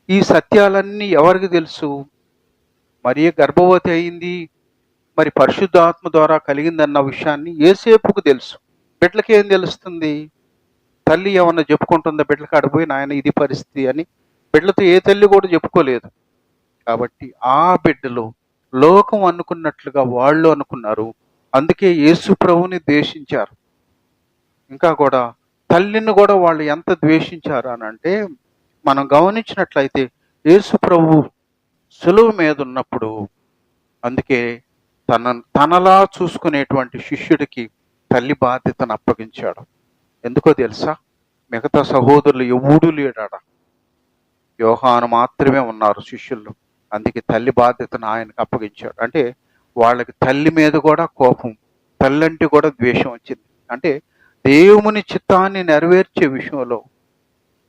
ఈ సత్యాలన్నీ ఎవరికి తెలుసు? మరియ గర్భవతి అయింది, మరి పరిశుద్ధాత్మ ద్వారా కలిగిందన్న విషయాన్ని యేసేపుకు తెలుసు. బిడ్డలకి ఏం తెలుస్తుంది? తల్లి ఏమన్నా చెప్పుకుంటుందా బిడ్డలకి ఆడిపోయి నాయన ఇది పరిస్థితి అని? బిడ్డలతో ఏ తల్లి కూడా చెప్పుకోలేదు. కాబట్టి ఆ బిడ్డలు లోకం అనుకున్నట్లుగా వాళ్ళు అనుకున్నారు. అందుకే యేసు ప్రభువుని ద్వేషించారు. ఇంకా కూడా తల్లిని కూడా వాళ్ళు ఎంత ద్వేషించారు అని అంటే, మనం గమనించినట్లయితే యేసు ప్రభు సులువు మీద ఉన్నప్పుడు అందుకే తనలా చూసుకునేటువంటి శిష్యుడికి తల్లి బాధ్యతను అప్పగించాడు. ఎందుకో తెలుసా? మిగతా సహోదరులు ఎవడూ లేడాడ, యోహాను మాత్రమే ఉన్నారు శిష్యుల్లో. అందుకే తల్లి బాధ్యతను ఆయనకు అప్పగించాడు. అంటే వాళ్ళకి తల్లి మీద కూడా కోపం, తల్లి అంటే కూడా ద్వేషం వచ్చింది. అంటే దేవుని చిత్తాన్ని నెరవేర్చే విషయంలో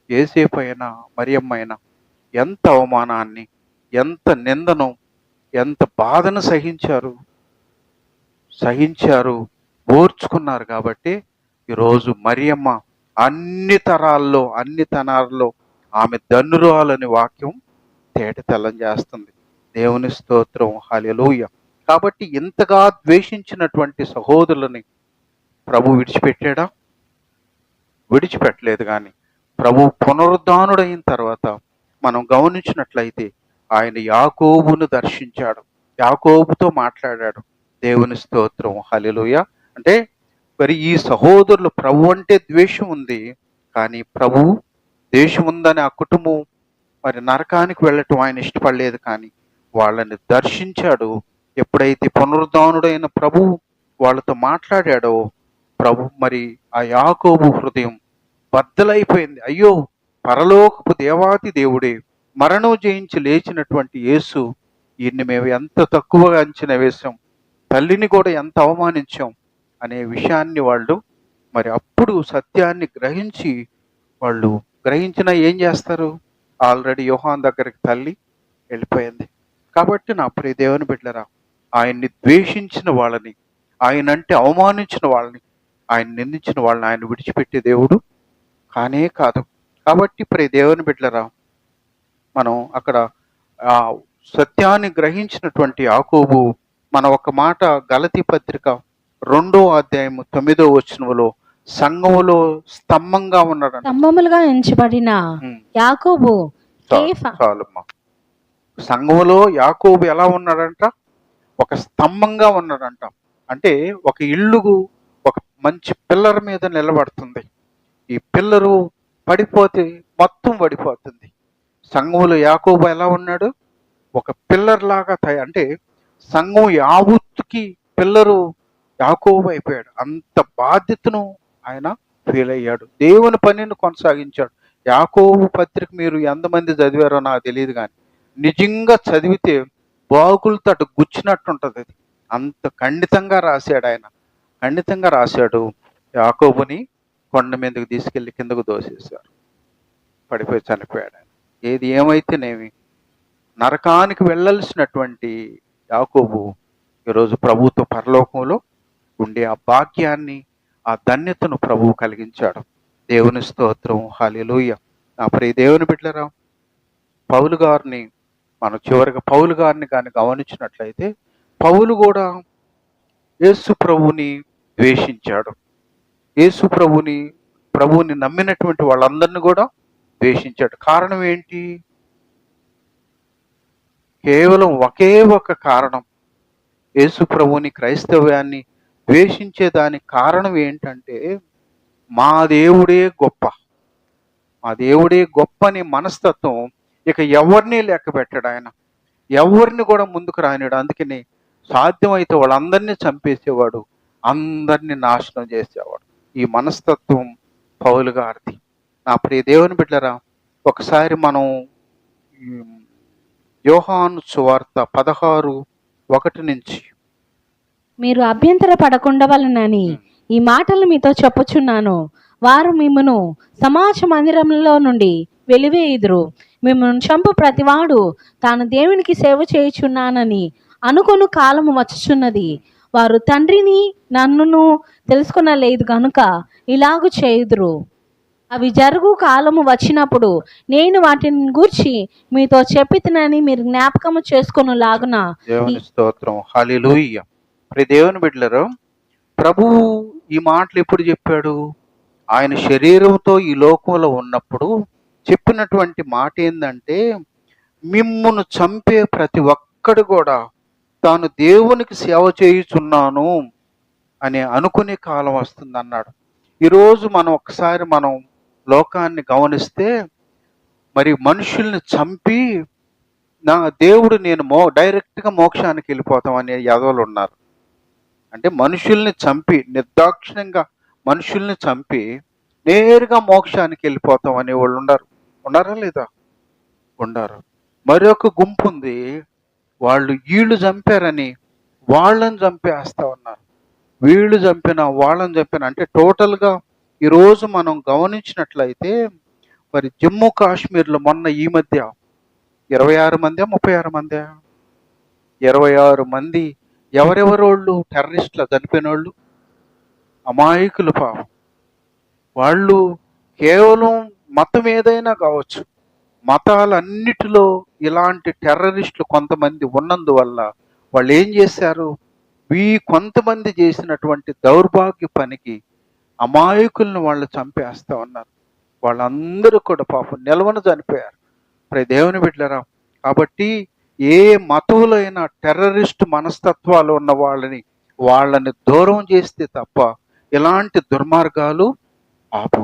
యేసేపు అయినా మరియమ్మ అయినా ఎంత అవమానాన్ని, ఎంత నిందను, ఎంత బాధను సహించారు, ఓర్చుకున్నారు. కాబట్టి ఈరోజు మరియమ్మ అన్ని తనాల్లో ఆమె ధన్యురాలని వాక్యం తేటతెల్లం చేస్తుంది. దేవుని స్తోత్రం, హల్లెలూయా. కాబట్టి ఇంతగా ద్వేషించినటువంటి సహోదరులని ప్రభు విడిచిపెట్టాడా? విడిచిపెట్టలేదు. కానీ ప్రభు పునరుద్ధానుడైన తర్వాత మనం గమనించినట్లయితే ఆయన యాకోబును దర్శించాడు, యాకోబుతో మాట్లాడాడు. దేవుని స్తోత్రం, హల్లెలూయా. అంటే మరి ఈ సహోదరులు ప్రభు అంటే ద్వేషం ఉంది, కానీ ప్రభు ద్వేషం ఉందని ఆ కుటుంబం మరి నరకానికి వెళ్ళటం ఆయన ఇష్టపడలేదు. కానీ వాళ్ళని దర్శించాడు. ఎప్పుడైతే పునరుద్ధానుడైన ప్రభు వాళ్ళతో మాట్లాడాడో ప్రభు మరి ఆ యాకోబు హృదయం బద్దలైపోయింది. అయ్యో, పరలోకపు దేవాతి దేవుడే, మరణం జయించి లేచినటువంటి యేసు, ఈయన్ని మేము ఎంత తక్కువగా అంచనా వేశాం, తల్లిని కూడా ఎంత అవమానించాం అనే విషయాన్ని వాళ్ళు మరి అప్పుడు సత్యాన్ని గ్రహించినా ఏం చేస్తారు? ఆల్రెడీ యోహాన్ దగ్గరికి తల్లి వెళ్ళిపోయింది. కాబట్టి నా ప్రియ దేవుని బిడ్డలారా, ఆయన్ని ద్వేషించిన వాళ్ళని, ఆయనంటే అవమానించిన వాళ్ళని, ఆయన నిందించిన వాళ్ళని ఆయన విడిచిపెట్టే దేవుడు కానే కాదు. కాబట్టి ప్రియ దేవుని బిడ్డలారా, మనం అక్కడ ఆ సత్యాన్ని గ్రహించినటువంటి యాకోబు మన ఒక మాట గలతీ పత్రిక 2వ అధ్యాయము 9వ వచనంలో సంఘములో స్తంభంగా ఉన్నాడు. స్తంభములుగా ఎంచబడిన యాకోబు చాలమ్మా. సంఘములో యాకోబు ఎలా ఉన్నాడంట? ఒక స్తంభంగా ఉన్నాడంట. అంటే ఒక ఇల్లు ఒక మంచి పిల్లర్ మీద నిలబడుతుంది. ఈ పిల్లరు పడిపోతే మొత్తం పడిపోతుంది. సంఘములో యాకోబు ఎలా ఉన్నాడు? ఒక పిల్లర్ లాగా అంటే సంఘం యావత్తుకి పిల్లరు యాకోబు అయిపోయాడు. అంత బాధ్యతను ఆయన ఫీల్ అయ్యాడు. దేవుని పనిని కొనసాగించాడు. యాకోబు పత్రిక మీరు ఎంతమంది చదివారో నాకు తెలియదు, కానీ నిజంగా చదివితే బాగులతో అటు గుచ్చినట్టు ఉంటుంది. అది అంత ఖండితంగా రాశాడు ఆయన. ఖండితంగా రాశాడు. యాకోబుని కొండ మీదకి తీసుకెళ్లి కిందకు దోసేశారు, పడిపోయి చనిపోయాడు ఆయన. ఏది ఏమైతేనేమి నరకానికి వెళ్ళాల్సినటువంటి యాకోబు ఈరోజు ప్రభుతో పరలోకంలో ఉండే ఆ భాగ్యాన్ని, ఆ ధన్యతను ప్రభువు కలిగించాడు. దేవుని స్తోత్రం, హల్లెలూయా. నా ప్రియ దేవుని బిడ్డలారా, పౌలు గారిని మనం చివరిగా పౌలు గారిని కానీ గమనించినట్లయితే పౌలు కూడా యేసు ప్రభువుని ద్వేషించాడు. యేసు ప్రభువుని నమ్మినటువంటి వాళ్ళందరినీ కూడా ద్వేషించాడు. కారణం ఏంటి? కేవలం ఒకే ఒక కారణం. యేసు ప్రభువుని, క్రైస్తవ్యాన్ని ద్వేషించేదానికి కారణం ఏంటంటే మా దేవుడే గొప్ప, మా దేవుడే గొప్ప అనే మనస్తత్వం. ఇక ఎవరిని లెక్క పెట్టాడు ఆయన, ఎవరిని కూడా ముందుకు రానిడు. అందుకని సాధ్యమైతే వాళ్ళందరినీ చంపేసేవాడు, అందరినీ నాశనం చేసేవాడు. ఈ మనస్తత్వం పౌలు గారిది. నా ప్రియ దేవుని బిడ్డలారా, ఒకసారి మనం ఈ యోహాను సువార్త 16:1 మీరు అభ్యంతర పడకుండవలనని ఈ మాటలు మీతో చెప్పుచున్నాను. వారు మిమ్మును సమాజ మందిరంలో నుండి వెలివేయుదురు. మిమ్మల్ని చంపు ప్రతివాడు తాను దేవునికి సేవ చేయుచున్నానని అనుకొను కాలము వచ్చుచున్నది. వారు తండ్రిని నన్నును తెలుసుకొనలేదు గనుక ఇలాగు చేయుదురు. అవి జరుగు కాలము వచ్చినప్పుడు నేను వాటిని గూర్చి మీతో చెప్పితినని మీరు జ్ఞాపకము చేసుకొనులాగున. దేవుని స్తోత్రం, హల్లెలూయా. ప్రియ దేవుని బిడ్డలారా, ప్రభువు ఈ మాటలు ఎప్పుడు చెప్పాడు? ఆయన శరీరంతో ఈ లోకంలో ఉన్నప్పుడు చెప్పినటువంటి మాట ఏంటంటే, మిమ్మును చంపే ప్రతి ఒక్కడు కూడా తాను దేవునికి సేవ చేయుచున్నాను అని అనుకునే కాలం వస్తుంది అన్నాడు. ఈరోజు మనం ఒకసారి లోకాన్ని గమనిస్తే, మరి మనుషుల్ని చంపి నా దేవుడు నేను డైరెక్ట్గా మోక్షానికి వెళ్ళిపోతాం అనే యాదవులు ఉన్నారు. అంటే మనుషుల్ని చంపి, నిర్దాక్షిణ్యంగా మనుషుల్ని చంపి నేరుగా మోక్షానికి వెళ్ళిపోతాం అనే వాళ్ళు ఉన్నారా లేదా? ఉండారు. మరొక గుంపు ఉంది, వాళ్ళు వీళ్ళు చంపారని వాళ్ళని చంపేస్తా ఉన్నారు. వీళ్ళు చంపిన వాళ్ళని చంపిన అంటే టోటల్గా ఈరోజు మనం గమనించినట్లయితే, మరి జమ్మూ కాశ్మీర్లో మొన్న ఈ మధ్య 26 మంది 36 మంది 26 మంది ఎవరెవరోళ్ళు టెర్రరిస్టులు చనిపోయిన వాళ్ళు, అమాయకులు పాపం. వాళ్ళు కేవలం మతం ఏదైనా కావచ్చు, మతాలన్నిటిలో ఇలాంటి టెర్రరిస్టులు కొంతమంది ఉన్నందువల్ల వాళ్ళు ఏం చేశారు? కొంతమంది చేసినటువంటి దౌర్భాగ్య పనికి అమాయకులను వాళ్ళు చంపేస్తా ఉన్నారు. వాళ్ళందరూ కూడా పాపం నిలవన చనిపోయారు. ప్రియ దేవుని బిడ్డలారా, కాబట్టి ఏ మతంలో అయినా టెర్రరిస్ట్ మనస్తత్వాలు ఉన్న వాళ్ళని దూరం చేస్తే తప్ప ఇలాంటి దుర్మార్గాలు ఆపు.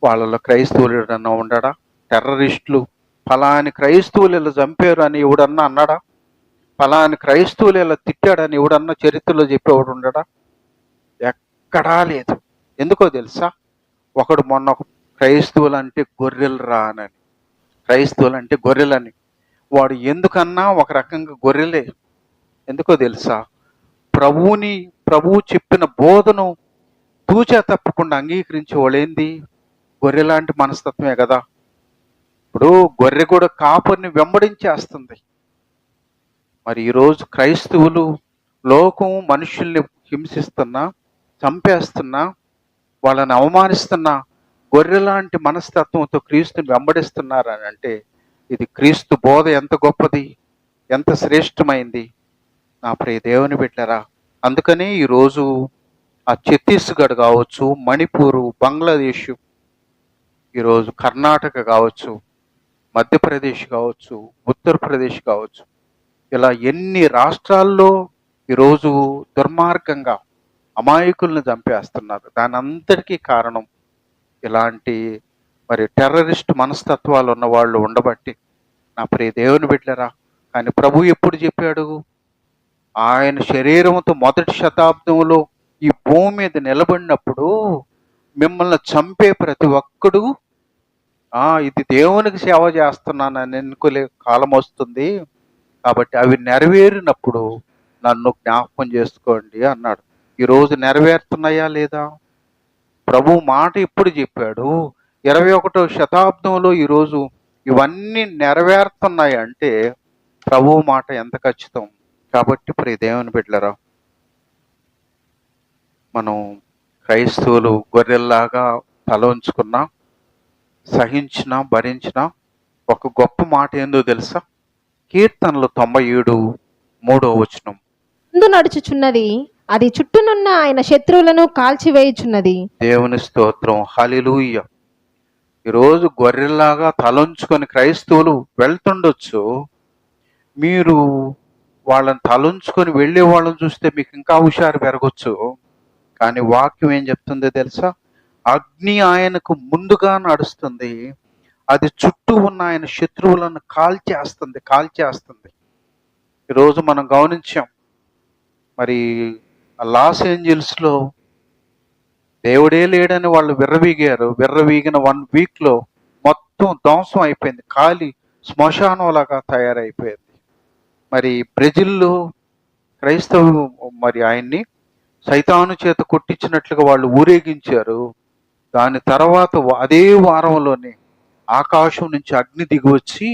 వాళ్ళలో క్రైస్తవులు ఎవడన్నా ఉండడా? టెర్రరిస్టులు ఫలాని క్రైస్తవులు ఇలా చంపారు అని ఎవడన్నా అన్నాడా? ఫలాని క్రైస్తవులు ఇలా తిట్టాడని ఎవడన్నా చరిత్రలో చెప్పేవాడు ఉండడా? ఎక్కడా లేదు. ఎందుకో తెలుసా? ఒకడు మొన్న క్రైస్తవులు అంటే గొర్రెలు రానని, క్రైస్తవులు అంటే గొర్రెలని, వాడు ఎందుకన్నా ఒక రకంగా గొర్రెలే. ఎందుకో తెలుసా? ప్రభువు చెప్పిన బోధను తూచా తప్పకుండా అంగీకరించే వాళ్ళేంది? గొర్రెలాంటి మనస్తత్వమే కదా. ఇప్పుడు గొర్రె కూడా కాపరిని వెంబడించేస్తుంది. మరి ఈరోజు క్రైస్తవులు లోకం మనుషుల్ని హింసిస్తున్నా, చంపేస్తున్నా, వాళ్ళని అవమానిస్తున్నా, గొర్రెలాంటి మనస్తత్వంతో క్రీస్తుని వెంబడిస్తున్నారని అంటే ఇది క్రీస్తు బోధ ఎంత గొప్పది, ఎంత శ్రేష్టమైంది. నా ప్రియ దేవుని బిడ్డలారా, అందుకనే ఈరోజు ఆ ఛత్తీస్గఢ్ కావచ్చు, మణిపూరు, బంగ్లాదేశ్, ఈరోజు కర్ణాటక కావచ్చు, మధ్యప్రదేశ్ కావచ్చు, ఉత్తరప్రదేశ్ కావచ్చు, ఇలా ఎన్ని రాష్ట్రాల్లో ఈరోజు దుర్మార్గంగా అమాయకులను చంపేస్తున్నారు. దాని అంతటికీ కారణం ఇలాంటి మరి టెర్రరిస్ట్ మనస్తత్వాలు ఉన్న వాళ్ళు ఉండబట్టి. నా ప్రియ దేవుని బిడ్డలారా, కానీ ప్రభు ఎప్పుడు చెప్పాడు? ఆయన శరీరంతో మొదటి శతాబ్దంలో ఈ భూమి మీద నిలబడినప్పుడు మిమ్మల్ని చంపే ప్రతి ఒక్కడు ఇది దేవునికి సేవ చేస్తున్నానని అనుకునే కాలం వస్తుంది, కాబట్టి అవి నెరవేరినప్పుడు నన్ను జ్ఞాపకం చేసుకోండి అన్నాడు. ఈరోజు నెరవేరుతున్నాయా లేదా? ప్రభు మాట ఎప్పుడు చెప్పాడు? 21వ శతాబ్దంలో ఈరోజు ఇవన్నీ నెరవేరుతున్నాయి అంటే ప్రభు మాట ఎంత ఖచ్చితం. కాబట్టి ప్రియ దేవుని బిడ్డలారా, మనం క్రైస్తవులు గొర్రెల్లాగా తల ఉంచుకున్నా, సహించినా, భరించినా ఒక గొప్ప మాట ఏందో తెలుసా? కీర్తనలు 97:3 ముందు నడుచుచున్నది, అది చుట్టూనున్న ఆయన శత్రువులను కాల్చివేయుచున్నది. దేవుని స్తోత్రం, హల్లెలూయా. ఈరోజు గొర్రెల్లాగా తలంచుకొని క్రైస్తవులు వెళ్తుండొచ్చు. మీరు వాళ్ళని తలంచుకొని వెళ్ళే వాళ్ళని చూస్తే మీకు ఇంకా హుషారు పెరగచ్చు. కానీ వాక్యం ఏం చెప్తుందో తెలుసా? అగ్ని ఆయనకు ముందుగా నడుస్తుంది, అది చుట్టూ ఉన్న ఆయన శత్రువులను కాల్చేస్తుంది. ఈరోజు మనం గమనించాం, మరి లాస్ ఏంజల్స్లో దేవుడే లేడని వాళ్ళు విర్రవీగిన 1 వీక్లో మొత్తం ధ్వంసం అయిపోయింది, కాలి శ్మశానంలాగా తయారైపోయింది. మరి బ్రెజిల్లో క్రైస్తవు మరి ఆయన్ని సైతాను చేత కొట్టించినట్లుగా వాళ్ళు ఊరేగించారు. దాని తర్వాత అదే వారంలోనే ఆకాశం నుంచి అగ్ని దిగివచ్చి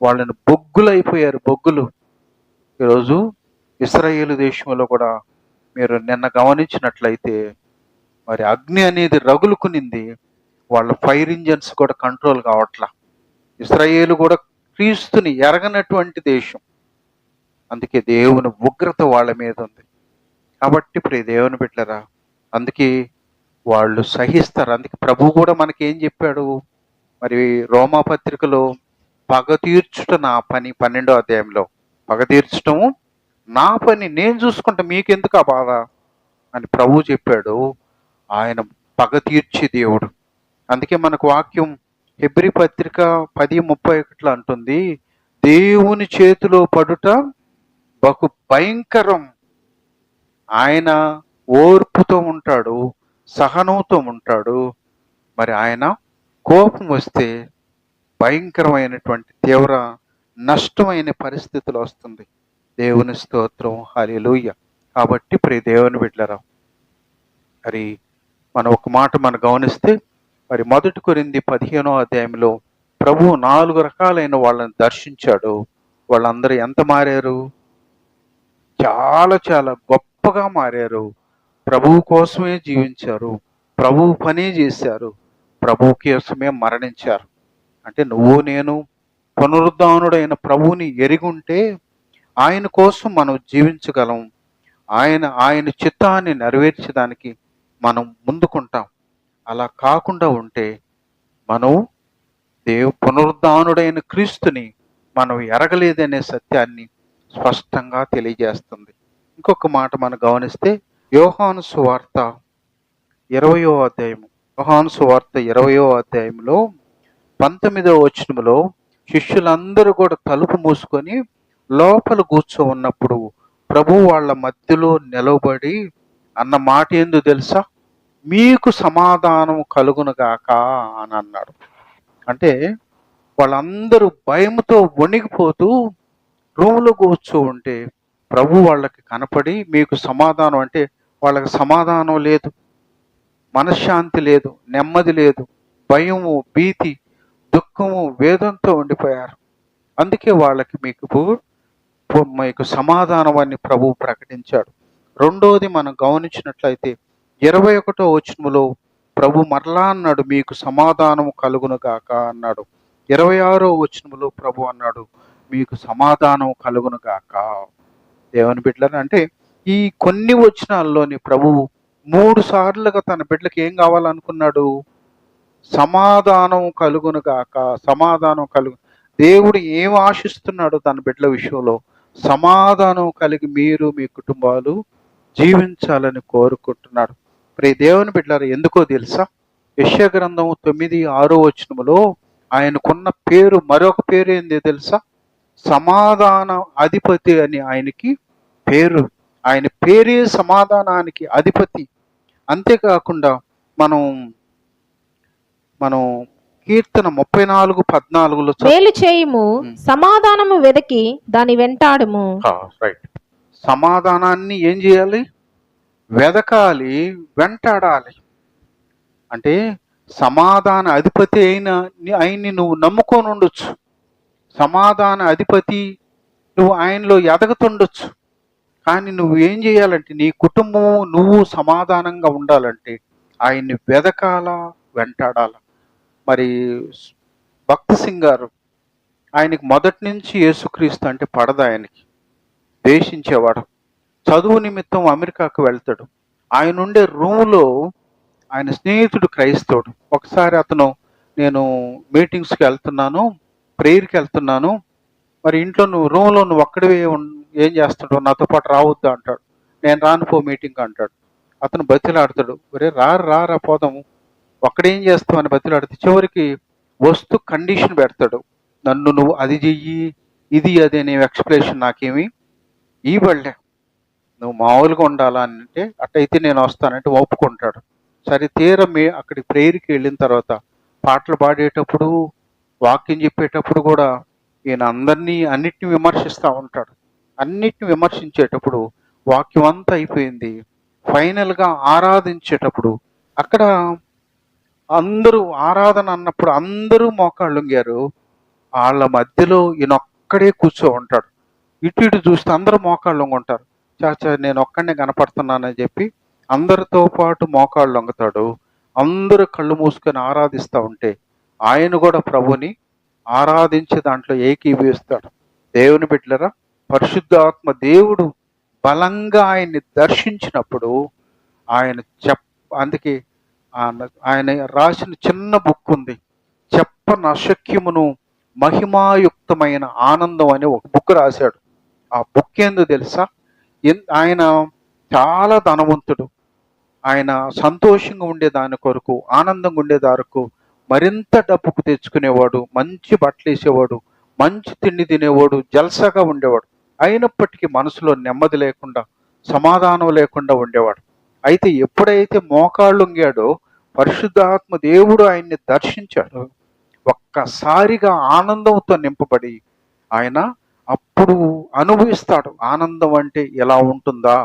వాళ్ళని బొగ్గులు. ఈరోజు ఇశ్రాయేలు దేశంలో కూడా మీరు నిన్న గమనించినట్లయితే మరి అగ్ని అనేది రగులుకునింది, వాళ్ళ ఫైర్ ఇంజన్స్ కూడా కంట్రోల్ కావట్లా. ఇశ్రాయేలు కూడా క్రీస్తుని ఎరగనటువంటి దేశం, అందుకే దేవుని ఉగ్రత వాళ్ళ మీద ఉంది. కాబట్టి ప్రియ దేవుని బిడ్డలారా, అందుకే వాళ్ళు సహిస్తారు. అందుకే ప్రభు కూడా మనకి ఏం చెప్పాడు? మరి రోమా పత్రికలో పగ తీర్చుట నా పని, 12వ అధ్యాయంలో పగ తీర్చటము నా పని, నేను చూసుకుంటా, మీకెందుకు ఆ బాధ అని ప్రభు చెప్పాడు. ఆయన పగ తీర్చే దేవుడు. అందుకే మనకు వాక్యం హెబ్రీ పత్రిక 10:31 అంటుంది, దేవుని చేతిలో పడుట బహు భయంకరం. ఆయన ఓర్పుతో ఉంటాడు, సహనంతో ఉంటాడు. మరి ఆయన కోపం వస్తే భయంకరమైనటువంటి తీవ్ర నష్టమైన పరిస్థితులు వస్తుంది. దేవుని స్తోత్రం, హల్లెలూయా. కాబట్టి ప్రియ దేవుని బిడ్డలారా, మరి మనం ఒక మాట మనం గమనిస్తే, మరి 1 కొరింథీ 15వ అధ్యాయంలో ప్రభు 4 రకాలైన వాళ్ళని దర్శించాడు. వాళ్ళందరూ ఎంత మారారు? చాలా చాలా గొప్పగా మారారు. ప్రభువు కోసమే జీవించారు, ప్రభువు పనే చేశారు, ప్రభువు కోసమే మరణించారు. అంటే నువ్వు నేను పునరుద్ధానుడైన ప్రభువుని ఎరిగుంటే ఆయన కోసం మనం జీవించగలం. ఆయన చిత్తాన్ని నెరవేర్చడానికి మనం ముందుకుంటాం. అలా కాకుండా ఉంటే మనం పునరుద్ధానుడైన క్రీస్తుని మనం ఎరగలేదనే సత్యాన్ని స్పష్టంగా తెలియజేస్తుంది. ఇంకొక మాట మనం గమనిస్తే యోహాను సువార్త 20వ అధ్యాయంలో 19వ వచనంలో శిష్యులందరూ కూడా తలుపు మూసుకొని లోపల కూర్చో ఉన్నప్పుడు ప్రభు వాళ్ళ మధ్యలో నిలబడి అన్న మాట ఏందో తెలుసా? మీకు సమాధానం కలుగునుగాక అని అన్నాడు. అంటే వాళ్ళందరూ భయంతో వణికిపోతూ రూమ్లో కూర్చో ఉంటే ప్రభు వాళ్ళకి కనపడి మీకు సమాధానం అంటే వాళ్ళకి సమాధానం లేదు, మనశ్శాంతి లేదు, నెమ్మది లేదు, భయము, భీతి, దుఃఖము, వేదంతో ఉండిపోయారు. అందుకే వాళ్ళకి మీకు సమాధానం అని ప్రభువు ప్రకటించాడు. రెండోది మనం గమనించినట్లయితే 21వ వచనంలో ప్రభు మరలా అన్నాడు, మీకు సమాధానం కలుగును గాక అన్నాడు. 26వ వచనంలో ప్రభు అన్నాడు, మీకు సమాధానం కలుగును గాక. దేవుని బిడ్డలని అంటే ఈ కొన్ని వచనాల్లోని ప్రభువు 3 సార్లుగా తన బిడ్డలకు ఏం కావాలనుకున్నాడు? సమాధానం కలుగును గాక, సమాధానం కలుగు. దేవుడు ఏం ఆశిస్తున్నాడు తన బిడ్డల విషయంలో? సమాధానం కలిగి మీరు మీ కుటుంబాలు జీవించాలని కోరుకుంటున్నాడు. ప్రియ దేవుని బిడ్డలారా, ఎందుకో తెలుసా? యెషయా గ్రంథం 9:6 వచనంలో ఆయనకున్న పేరు, మరొక పేరు ఏంది తెలుసా? సమాధాన అధిపతి అని ఆయనకి పేరు. ఆయన పేరే సమాధానానికి అధిపతి. అంతేకాకుండా మనం కీర్తన 34:14లో మేలు చేయుము, సమాధానము వెదకి దాని వెంటాడుము. రైట్. సమాధానాన్ని ఏం చేయాలి? వెదకాలి, వెంటాడాలి. అంటే సమాధాన అధిపతి ఆయన్ని నువ్వు నమ్ముకొని ఉండొచ్చు, సమాధాన అధిపతి నువ్వు ఆయనలో ఎదగుతుండొచ్చు. కానీ నువ్వు ఏం చేయాలంటే నీ కుటుంబము నువ్వు సమాధానంగా ఉండాలంటే ఆయన్ని వెదకాల, వెంటాడాల. మరి భక్త సింగ్ గారు, ఆయనకి మొదటి నుంచి యేసుక్రీస్తు అంటే పడదు, ఆయనకి ద్వేషించేవాడు. చదువు నిమిత్తం అమెరికాకు వెళ్తాడు. ఆయన ఉండే రూమ్లో ఆయన స్నేహితుడు క్రైస్తవుడు. ఒకసారి అతను, నేను మీటింగ్స్కి వెళ్తున్నాను, ప్రేయర్కి వెళ్తున్నాను, మరి ఇంట్లో నువ్వు రూమ్లో నువ్వు ఒక్కడివే ఏం చేస్తాడు, నాతో పాటు రావద్దు అంటాడు. నేను రాను పో మీటింగ్ అంటాడు. అతను బతిలాడతాడు, ఒరే రారా పోదాము. ఒక్కడేం చేస్తామని బతిలాడితే చివరికి వస్తూ కండిషన్ పెడతాడు, నన్ను నువ్వు అది చెయ్యి ఇది అది అనే ఎక్స్ప్లెనేషన్ నాకేమి ఇవ్వలే, నువ్వు మామూలుగా ఉండాలా అని అంటే అట్టయితే నేను వస్తానంటే ఒప్పుకుంటాడు. సరే తీరం అక్కడికి ప్రేయర్కి వెళ్ళిన తర్వాత పాటలు పాడేటప్పుడు వాక్యం చెప్పేటప్పుడు కూడా ఈయన అన్నిటిని విమర్శిస్తూ ఉంటాడు. అన్నిటిని విమర్శించేటప్పుడు వాక్యం అంతా అయిపోయింది. ఫైనల్గా ఆరాధించేటప్పుడు అక్కడ అందరూ ఆరాధన అన్నప్పుడు అందరూ మోకాళ్ళు వంగారు. వాళ్ళ మధ్యలో ఈయన ఒక్కడే కూర్చో ఉంటాడు. ఇటు ఇటు చూస్తే అందరూ మోకాళ్ళు వంగుంటారు. చాచా నేను ఒక్కడనే కనపడుతున్నానని చెప్పి అందరితో పాటు మోకాళ్ళు వంగుతాడు. అందరూ కళ్ళు మూసుకొని ఆరాధిస్తూ ఉంటే ఆయన కూడా ప్రభుని ఆరాధించే దాంట్లో ఏకీభవిస్తాడు. దేవుని బిడ్డలారా, పరిశుద్ధాత్మ దేవుడు బలంగా ఆయన్ని దర్శించినప్పుడు ఆయన అందుకే ఆయన రాసిన చిన్న బుక్ ఉంది, చెప్పన అశక్యమును మహిమాయుక్తమైన ఆనందం అనే ఒక బుక్ రాశాడు. ఆ బుక్ ఏందో తెలుసా? ఆయన చాలా ధనవంతుడు. ఆయన సంతోషంగా ఉండే దాని కొరకు, ఆనందంగా ఉండే దానికి మరింత డబ్బుకు తెచ్చుకునేవాడు, మంచి బట్టలు వేసేవాడు, మంచి తిండి తినేవాడు, జల్సాగా ఉండేవాడు. అయినప్పటికీ మనసులో నెమ్మది లేకుండా, సమాధానం లేకుండా ఉండేవాడు. అయితే ఎప్పుడైతే మోకాళ్ళు వంగాడో పరిశుద్ధాత్మ దేవుడు ఆయన్ని దర్శించాడు. ఒక్కసారిగా ఆనందంతో నింపబడి ఆయన అప్పుడు అనుభవిస్తాడు. ఆనందం అంటే ఎలా ఉంటుందా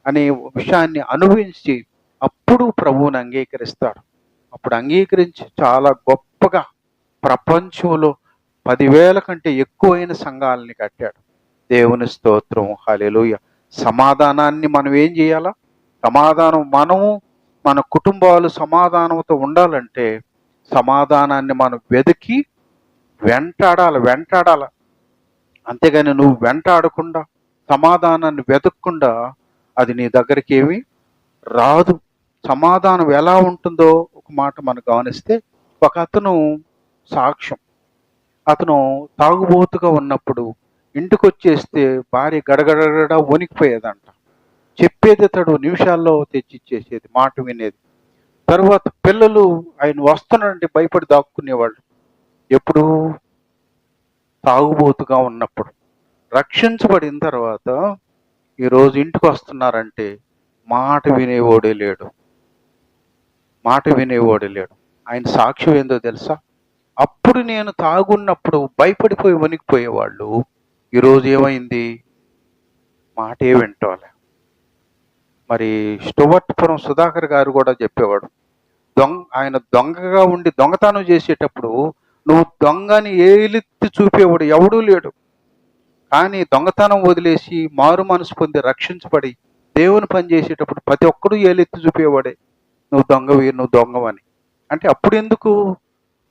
అనే విషయాన్ని అనుభవించి అప్పుడు ప్రభువుని అంగీకరిస్తాడు. అప్పుడు అంగీకరించి చాలా గొప్పగా ప్రపంచంలో 10,000 కంటే ఎక్కువైన సంఘాలని కట్టాడు. దేవుని స్తోత్రం, హల్లెలూయా. సమాధానాన్ని మనం ఏం చేయాలా? మనము మన కుటుంబాలు సమాధానంతో ఉండాలంటే సమాధానాన్ని మనం వెతికి వెంటాడాలి. అంతేగాని నువ్వు వెంటాడకుండా, సమాధానాన్ని వెతకకుండా అది నీ దగ్గరికి ఏమి రాదు. సమాధానం ఎలా ఉంటుందో ఒక మాట మనం గమనిస్తే, ఒక అతను సాక్ష్యం, అతను తాగుబోతుగా ఉన్నప్పుడు ఇంటికి వచ్చేస్తే భార్య గడగడగడ వణికిపోయేదంట. చెప్పేది అతడు నిమిషాల్లో తెచ్చిచ్చేసేది, మాట వినేది. తర్వాత పిల్లలు ఆయన వస్తున్నాడంటే భయపడి దాక్కునేవాళ్ళు. ఎప్పుడు? తాగుబోతుగా ఉన్నప్పుడు. రక్షించబడిన తర్వాత ఈరోజు ఇంటికి వస్తున్నారంటే మాట వినేవాడే లేడు. ఆయన సాక్ష్యం ఏందో తెలుసా? అప్పుడు నేను తాగున్నప్పుడు భయపడిపోయి వణికిపోయేవాళ్ళు, ఈరోజు ఏమైంది? మాటే వింటోలే. మరి స్టువర్ట్పురం సుధాకర్ గారు కూడా చెప్పేవాడు, ఆయన దొంగగా ఉండి దొంగతనం చేసేటప్పుడు నువ్వు దొంగని ఏలెత్తి చూపేవాడు ఎవడూ లేడు. కానీ దొంగతనం వదిలేసి మారు మనసు పొంది రక్షించబడి దేవుని పని చేసేటప్పుడు ప్రతి ఒక్కడు ఏలెత్తి చూపేవాడే, నువ్వు దొంగవని. అంటే అప్పుడు ఎందుకు?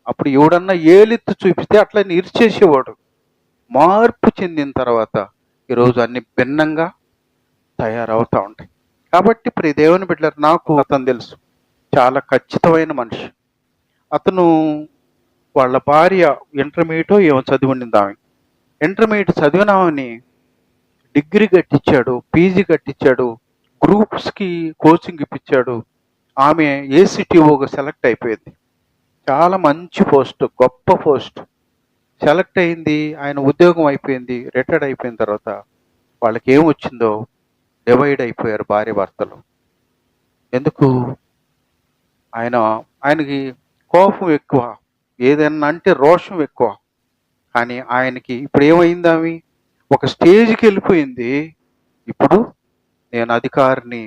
అప్పుడు ఎవడన్నా ఏలెత్తి చూపిస్తే అట్లా ఇరిచేసేవాడు. మార్పు చెందిన తర్వాత ఈరోజు అన్ని భిన్నంగా తయారవుతూ ఉంటాయి. కాబట్టి ప్రియ దేవుని బిడ్డలారా, నాకు అతను తెలుసు, చాలా ఖచ్చితమైన మనిషి. అతను వాళ్ళ భార్య ఇంటర్మీడియట్ ఏమో చదివి ఉండింది. ఆమె ఇంటర్మీడియట్ చదివినామని డిగ్రీ కట్టించాడు, పీజీ కట్టించాడు, గ్రూప్స్కి కోచింగ్ ఇప్పించాడు. ఆమె ఏసీటీఓగా సెలెక్ట్ అయిపోయింది. చాలా మంచి పోస్ట్, గొప్ప పోస్ట్ సెలెక్ట్ అయింది. ఆయన ఉద్యోగం అయిపోయింది. రిటైర్డ్ అయిపోయిన తర్వాత వాళ్ళకి ఏం వచ్చిందో, డివైడ్ అయిపోయారు భార్య భర్తలు. ఎందుకు? ఆయనకి కోపం ఎక్కువ, ఏదన్నా అంటే రోషం ఎక్కువ. కానీ ఆయనకి ఇప్పుడు ఏమైంది? ఆమె ఒక స్టేజ్కి వెళ్ళిపోయింది. ఇప్పుడు నేను అధికారిని,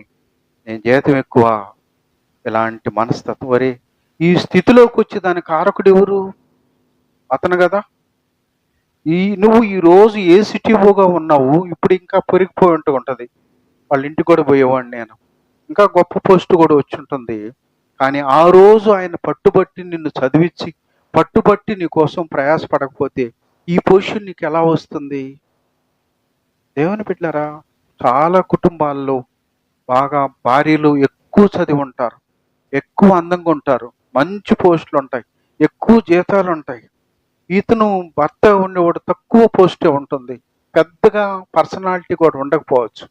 నేను జీతం ఎక్కువ, ఇలాంటి మనస్తత్వం. వరే ఈ స్థితిలోకి వచ్చి దాని కారకుడు ఎవరు? అతను కదా. నువ్వు ఈరోజు ఏసీటీఓగా ఉన్నావు, ఇప్పుడు ఇంకా పెరిగిపోయి ఉంటుంది. వాళ్ళ ఇంటికి కూడా పోయేవాడిని నేను, ఇంకా గొప్ప పోస్ట్ కూడా వచ్చి ఉంటుంది. కానీ ఆ రోజు ఆయన పట్టుబట్టి నిన్ను చదివించి, పట్టుబట్టి నీ కోసం ప్రయాసపడకపోతే ఈ పొజిషన్ నీకు ఎలా వస్తుంది? దేవుని బిడ్డలారా, చాలా కుటుంబాల్లో బాగా భార్యలు ఎక్కువ చదివి ఉంటారు, ఎక్కువ అందంగా ఉంటారు, మంచి పోస్టులు ఉంటాయి, ఎక్కువ జీతాలు ఉంటాయి. ఇతను భర్త ఉండేవాడు తక్కువ పోస్టే ఉంటుంది, పెద్దగా పర్సనాలిటీ కూడా ఉండకపోవచ్చు.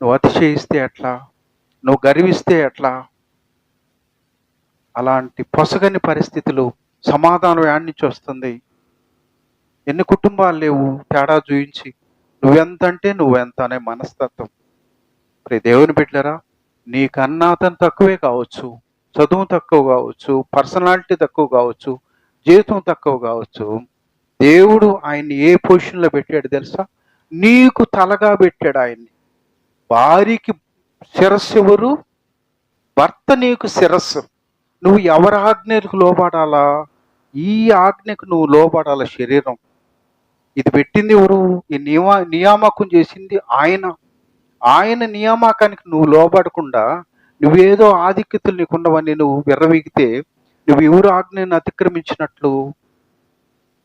నువ్వు అతిశయిస్తే ఎట్లా, నువ్వు గర్విస్తే ఎట్లా, అలాంటి పొసగని పరిస్థితులు సమాధానం యాడ్ నుంచి వస్తుంది. ఎన్ని కుటుంబాలు లేవు తేడా చూయించి నువ్వెంత అంటే నువ్వెంత అనే మనస్తత్వం. ప్రియ దేవుని బిడ్డలారా, నీకన్నా అతను తక్కువే కావచ్చు, చదువు తక్కువ కావచ్చు, పర్సనాలిటీ తక్కువ కావచ్చు, జీవితం తక్కువ కావచ్చు. దేవుడు ఆయన్ని ఏ పొజిషన్లో పెట్టాడు తెలుసా? నీకు తలగా పెట్టాడు ఆయన్ని. భార్యకి శిరస్సు ఎవరు? భర్త నీకు శిరస్సు. నువ్వు ఎవరి ఆజ్ఞకు లోబడాలా? ఈ ఆజ్ఞకు నువ్వు లోబడాల. శరీరం ఇది పెట్టింది ఎవరు? ఈ నియామకం చేసింది ఆయన. ఆయన నియామకానికి నువ్వు లోబడకుండా నువ్వేదో ఆధిక్యతలు నీకుండవని నువ్వు విర్రవీగితే నువ్వు ఎవరు ఆజ్ఞను అతిక్రమించినట్లు?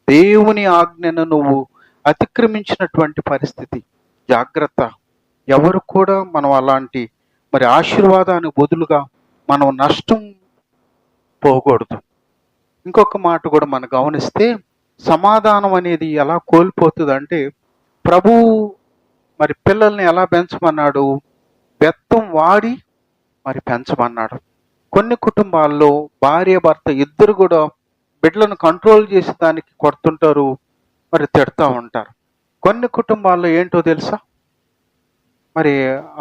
దేవుని ఆజ్ఞను నువ్వు అతిక్రమించినటువంటి పరిస్థితి. జాగ్రత్త. ఎవరు కూడా మనం అలాంటి మరి ఆశీర్వాదానికి బదులుగా మనం నష్టం పోకూడదు. ఇంకొక మాట కూడా మనం గమనిస్తే సమాధానం అనేది ఎలా కోల్పోతుంది అంటే, ప్రభువు మరి పిల్లల్ని ఎలా పెంచమన్నాడు? బెత్తం వాడి మరి పెంచమన్నాడు. కొన్ని కుటుంబాల్లో భార్య భర్త ఇద్దరు కూడా బిడ్డలను కంట్రోల్ చేసే దానికి కొడుతుంటారు, మరి తిడతా ఉంటారు. కొన్ని కుటుంబాల్లో ఏంటో తెలుసా, మరి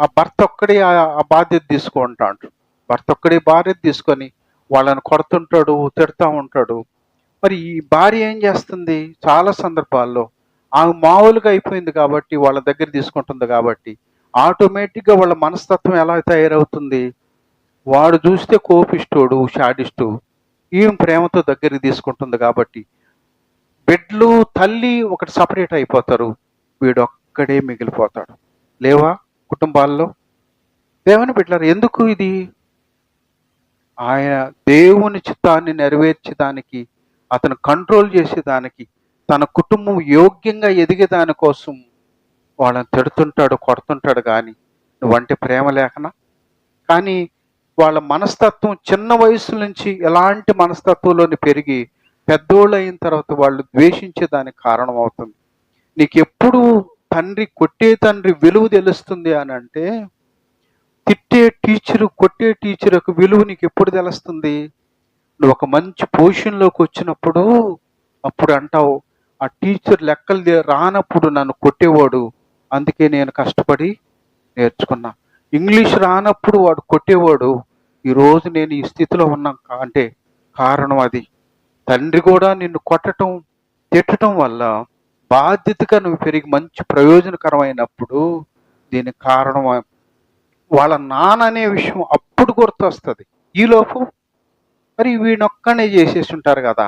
ఆ భర్త ఒక్కడే ఆ బాధ్యత తీసుకుంటాడు. భర్త ఒక్కడే బాధ్యత తీసుకొని వాళ్ళని కొడుతుంటాడు, తిడతా ఉంటాడు. మరి ఈ భార్య ఏం చేస్తుంది? చాలా సందర్భాల్లో ఆమె మామూలుగా అయిపోయింది కాబట్టి, వాళ్ళ దగ్గర తీసుకుంటుంది కాబట్టి ఆటోమేటిక్గా వాళ్ళ మనస్తత్వం ఎలా తయారవుతుంది? వాడు చూస్తే కోపిష్టోడు, షాడిస్టు, ఈమె ప్రేమతో దగ్గరికి తీసుకుంటుంది కాబట్టి బిడ్డలు తల్లి ఒకటి సపరేట్ అయిపోతారు, వీడు ఒక్కడే మిగిలిపోతాడు. లేవా కుటుంబాల్లో? దేవుని బిడ్డలారా, ఎందుకు ఇది? ఆయన దేవుని చిత్తాన్ని నెరవేర్చేదానికి, అతను కంట్రోల్ చేసేదానికి, తన కుటుంబం యోగ్యంగా ఎదిగేదాని కోసం వాళ్ళని తిడుతుంటాడు, కొడుతుంటాడు. కానీ నువ్వంటే ప్రేమ లేకనా? కానీ వాళ్ళ మనస్తత్వం చిన్న వయసు నుంచి ఎలాంటి మనస్తత్వంలోని పెరిగి పెద్దోళ్ళు అయిన తర్వాత వాళ్ళు ద్వేషించేదానికి కారణం అవుతుంది. నీకు ఎప్పుడు కొట్టే తండ్రి విలువ తెలుస్తుంది అని అంటే, తిట్టే టీచరు, కొట్టే టీచర్ యొక్క విలువ నీకు ఎప్పుడు తెలుస్తుంది? నువ్వు ఒక మంచి పొజిషన్లోకి వచ్చినప్పుడు అప్పుడు అంటావు, ఆ టీచర్ లెక్కలు రానప్పుడు నన్ను కొట్టేవాడు, అందుకే నేను కష్టపడి నేర్చుకున్నా. ఇంగ్లీష్ రానప్పుడు వాడు కొట్టేవాడు, ఈరోజు నేను ఈ స్థితిలో ఉన్నా అంటే కారణం అది. తండ్రి కూడా నిన్ను కొట్టడం, తిట్టడం వల్ల బాధ్యతగా నువ్వు పెరిగి మంచి ప్రయోజనకరమైనప్పుడు దీనికి కారణం వాళ్ళ నాన్న అనే విషయం అప్పుడు గుర్తొస్తుంది. ఈలోపు మరి వీణొక్కనే చేసేసి ఉంటారు కదా,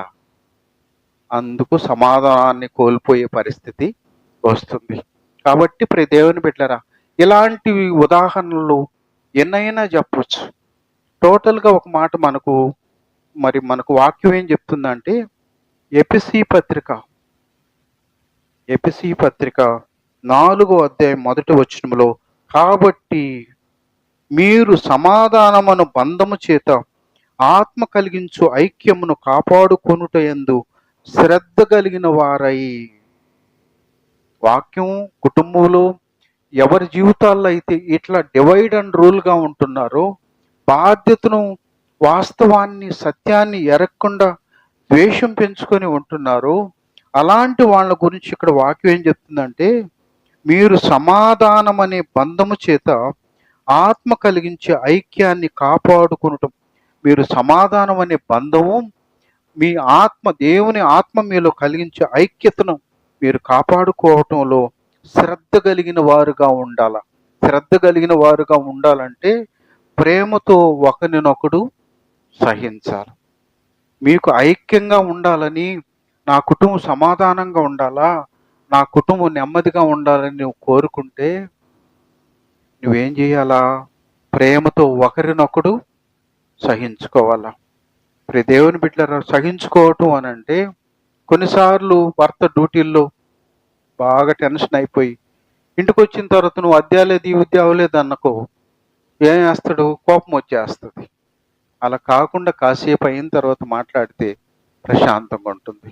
అందుకు సమాధానాన్ని కోల్పోయే పరిస్థితి వస్తుంది. కాబట్టి ప్రతి దేవుని బిడ్డలారా, ఇలాంటి ఉదాహరణలు ఎన్నైనా చెప్పవచ్చు. టోటల్గా ఒక మాట మనకు వాక్యం ఏం చెప్తుందంటే, ఎపిసి పత్రిక 4వ అధ్యాయం 1వ వచనములో, కాబట్టి మీరు సమాధానమును బంధము చేత ఆత్మ కలిగించు ఐక్యమును కాపాడుకొనుటయందు శ్రద్ధ కలిగిన వారై. వాక్యం కుటుంబంలో ఎవరి జీవితాల్లో అయితే ఇట్లా డివైడ్ అండ్ రూల్గా ఉంటున్నారో, బాధ్యతను, వాస్తవాన్ని, సత్యాన్ని ఎరగకుండా ద్వేషం పెంచుకొని ఉంటున్నారో, అలాంటి వాళ్ళ గురించి ఇక్కడ వాక్యం ఏం చెప్తుందంటే, మీరు సమాధానం అనే బంధము చేత ఆత్మ కలిగించే ఐక్యాన్ని కాపాడుకునటం. మీరు సమాధానం అనే బంధము, మీ ఆత్మ, దేవుని ఆత్మ మీలో కలిగించే ఐక్యతను మీరు కాపాడుకోవటంలో శ్రద్ధ కలిగిన వారుగా ఉండాల. శ్రద్ధ కలిగిన వారుగా ఉండాలంటే ప్రేమతో ఒకరినొకడు సహించాలి. మీకు ఐక్యంగా ఉండాలని, నా కుటుంబం సమాధానంగా ఉండాలా, నా కుటుంబం నెమ్మదిగా ఉండాలని నువ్వు కోరుకుంటే నువ్వేం చేయాలా? ప్రేమతో ఒకరినొకడు సహించుకోవాలా. ప్రతి దేవుని బిడ్డలారా, సహించుకోవటం అని అంటే, కొన్నిసార్లు భర్త డ్యూటీల్లో బాగా టెన్షన్ అయిపోయి ఇంటికి వచ్చిన తర్వాత నువ్వు అద్దాలేదు, ఈ ఉద్యోగలేదు అనుకో, ఏం చేస్తాడు? కోపం వచ్చేస్తుంది. అలా కాకుండా కాసేపు అయిన తర్వాత మాట్లాడితే ప్రశాంతంగా ఉంటుంది.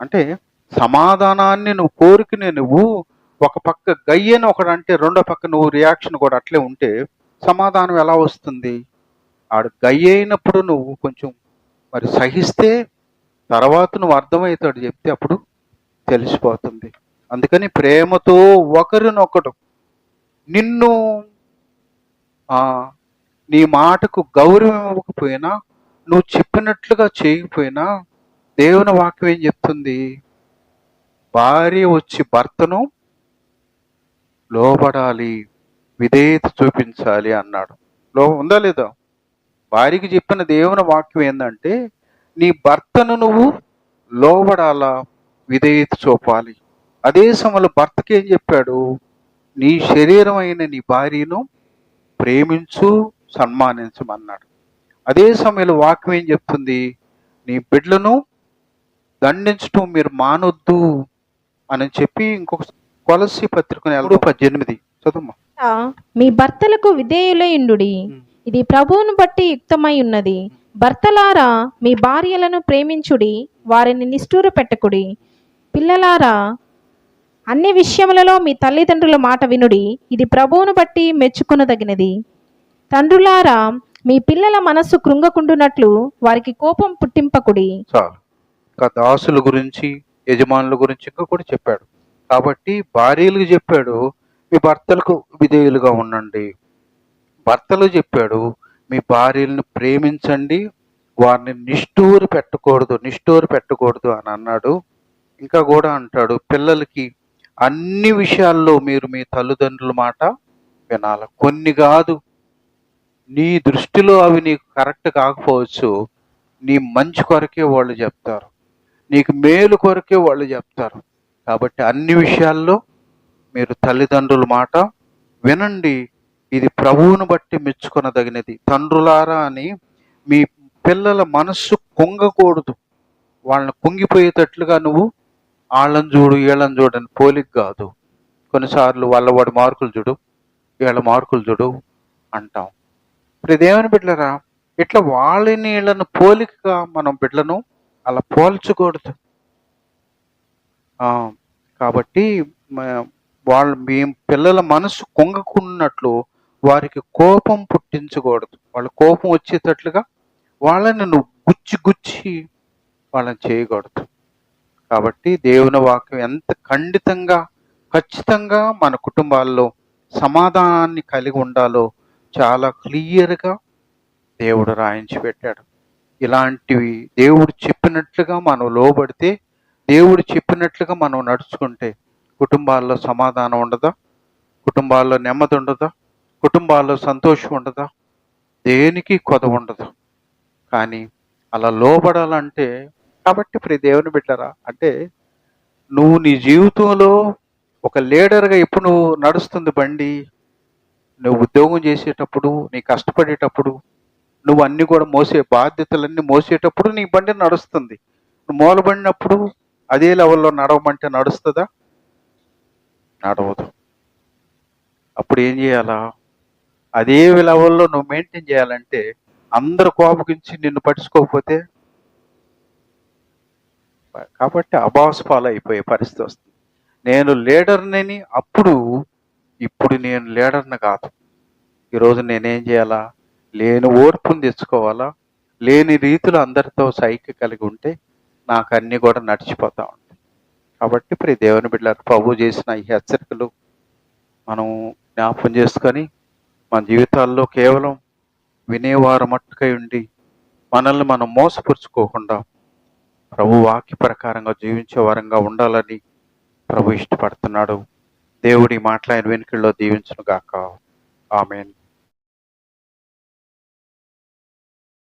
అంటే సమాధానాన్ని నువ్వు కోరుకునే నువ్వు ఒక పక్క గయ్యని ఒకడంటే రెండో పక్క నువ్వు రియాక్షన్ కూడా అట్లే ఉంటే సమాధానం ఎలా వస్తుంది? ఆడు గయ్య అయినప్పుడు నువ్వు కొంచెం మరి సహిస్తే తర్వాత నువ్వు అర్థమవుతాడు చెప్తే అప్పుడు తెలిసిపోతుంది. అందుకని ప్రేమతో ఒకరినొకడు నిన్ను నీ మాటకు గౌరవం ఇవ్వకపోయినా, నువ్వు చెప్పినట్లుగా చేయకపోయినా దేవుని వాక్యం ఏం చెప్తుంది? భార్య వచ్చి భర్తను లోబడాలి, విధేయత చూపించాలి అన్నాడు. ఉందా లేదా? భార్యకి చెప్పిన దేవుని వాక్యం ఏంటంటే నీ భర్తను నువ్వు లోబడాలా, విధేయత చూపాలి. అదే సమయంలో భర్తకి ఏం చెప్పాడు? నీ శరీరం అయిన నీ భార్యను ప్రేమించు, సన్మానించమన్నాడు. అదే సమయంలో వాక్యం ఏం చెప్తుంది? నీ బిడ్డలను దండించటం మీరు మానొద్దు అని చెప్పి ఇంకొక కొలస్సీ పత్రిక 18 చదువు. మీ భర్తలకు విధేయులయుండుడి, ఇది ప్రభువును బట్టి యుక్తమై ఉన్నది. భర్తలారా మీ భార్యలను ప్రేమించుడి, వారిని నిష్ఠూర పెట్టకుడి. పిల్లలారా అన్ని విషయములలో మీ తల్లిదండ్రుల మాట వినుడి, ఇది ప్రభువును బట్టి మెచ్చుకొనదగినది. తండ్రులారా మీ పిల్లల మనస్సు కృంగకుండునట్లు వారికి కోపం పుట్టింపకుడి. చాలు. ఇంకా దాసుల గురించి, యజమానుల గురించి ఇంకా కూడా చెప్పాడు. కాబట్టి భార్యలకు చెప్పాడు మీ భర్తలకు విధేయులుగా ఉండండి. భర్తలు చెప్పాడు మీ భార్యలను ప్రేమించండి, వారిని నిష్ఠూర పెట్టకూడదు అని అన్నాడు. ఇంకా కూడా అంటాడు పిల్లలకి అన్ని విషయాల్లో మీరు మీ తల్లిదండ్రుల మాట వినాలి. కొన్ని కాదు, నీ దృష్టిలో అవి నీకు కరెక్ట్ కాకపోవచ్చు, నీ మంచి కొరకే వాళ్ళు చెప్తారు, నీకు మేలు కొరకే వాళ్ళు చెప్తారు. కాబట్టి అన్ని విషయాల్లో మీరు తల్లిదండ్రుల మాట వినండి, ఇది ప్రభువును బట్టి మెచ్చుకొనదగినది. తండ్రులారా అని మీ పిల్లల మనస్సు కుంగకూడదు. వాళ్ళని కుంగిపోయేటట్లుగా నువ్వు వాళ్ళని చూడు వీళ్ళని చూడని పోలిక కాదు. కొన్నిసార్లు వాడి మార్కులు చూడు, వీళ్ళ మార్కులు చూడు అంటాం. ఇప్పుడు ఇదేమని బిడ్డలరా, ఇట్లా వాళ్ళని వీళ్ళని పోలికగా మనం బిడ్డలను అలా పోల్చకూడదు. కాబట్టి మీ పిల్లల మనసు కుంగకున్నట్లు వారికి కోపం పుట్టించకూడదు. వాళ్ళ కోపం వచ్చేటట్లుగా వాళ్ళని నువ్వు గుచ్చి వాళ్ళని చేయకూడదు. కాబట్టి దేవుని వాక్యం ఎంత ఖచ్చితంగా మన కుటుంబాల్లో సమాధానాన్ని కలిగి ఉండాలో చాలా క్లియర్గా దేవుడు రాయించి పెట్టాడు. ఇలాంటివి దేవుడు చెప్పినట్లుగా మనం లోబడితే, దేవుడు చెప్పినట్లుగా మనం నడుచుకుంటే కుటుంబాల్లో సమాధానం ఉండదా? కుటుంబాల్లో నెమ్మది ఉండదా? కుటుంబాల్లో సంతోషం ఉండదా? దేనికి కొదవ ఉండదు. కానీ అలా లోబడాలంటే, కాబట్టి ఇప్పుడు దేవుని బిడ్డరా, అంటే నువ్వు నీ జీవితంలో ఒక లీడర్గా ఎప్పుడు నువ్వు నడుస్తుంది బండి, నువ్వు ఉద్యోగం చేసేటప్పుడు, నీ కష్టపడేటప్పుడు, నువ్వు అన్ని కూడా బాధ్యతలన్నీ మోసేటప్పుడు నీ బండి నడుస్తుంది. నువ్వు మూలబడినప్పుడు అదే లెవెల్లో నడవమంటే నడుస్తుందా? నడవదు. అప్పుడు ఏం చేయాలా? అదే లెవెల్లో నువ్వు మెయింటైన్ చేయాలంటే అందరు కోపగించి నిన్ను పట్టించుకోకపోతే, కాబట్టి అబాస్ పాలు అయిపోయే పరిస్థితి వస్తుంది. నేను లీడర్ని అప్పుడు, ఇప్పుడు నేను లీడర్ని కాదు. ఈరోజు నేనేం చేయాలా? లేని ఓర్పుని తెచ్చుకోవాలా? లేని రీతిలో అందరితో సైక్య కలిగి ఉంటే నాకు అన్నీ కూడా నడిచిపోతూ ఉంటాయి. కాబట్టి ఇప్పుడు దేవుని బిడ్డలారా, ప్రభు చేసిన ఈ హెచ్చరికలు మనం జ్ఞాపకం చేసుకొని మన జీవితాల్లో కేవలం వినేవారు మట్టుకై ఉండి మనల్ని మనం మోసపరుచుకోకుండా ప్రభు వాక్య ప్రకారంగా జీవించే వారంగా ఉండాలని ప్రభు ఇష్టపడుతున్నాడు. దేవుడి మాట్లాడిన వెనుకల్లో దీవించును గాక. ఆమేన్.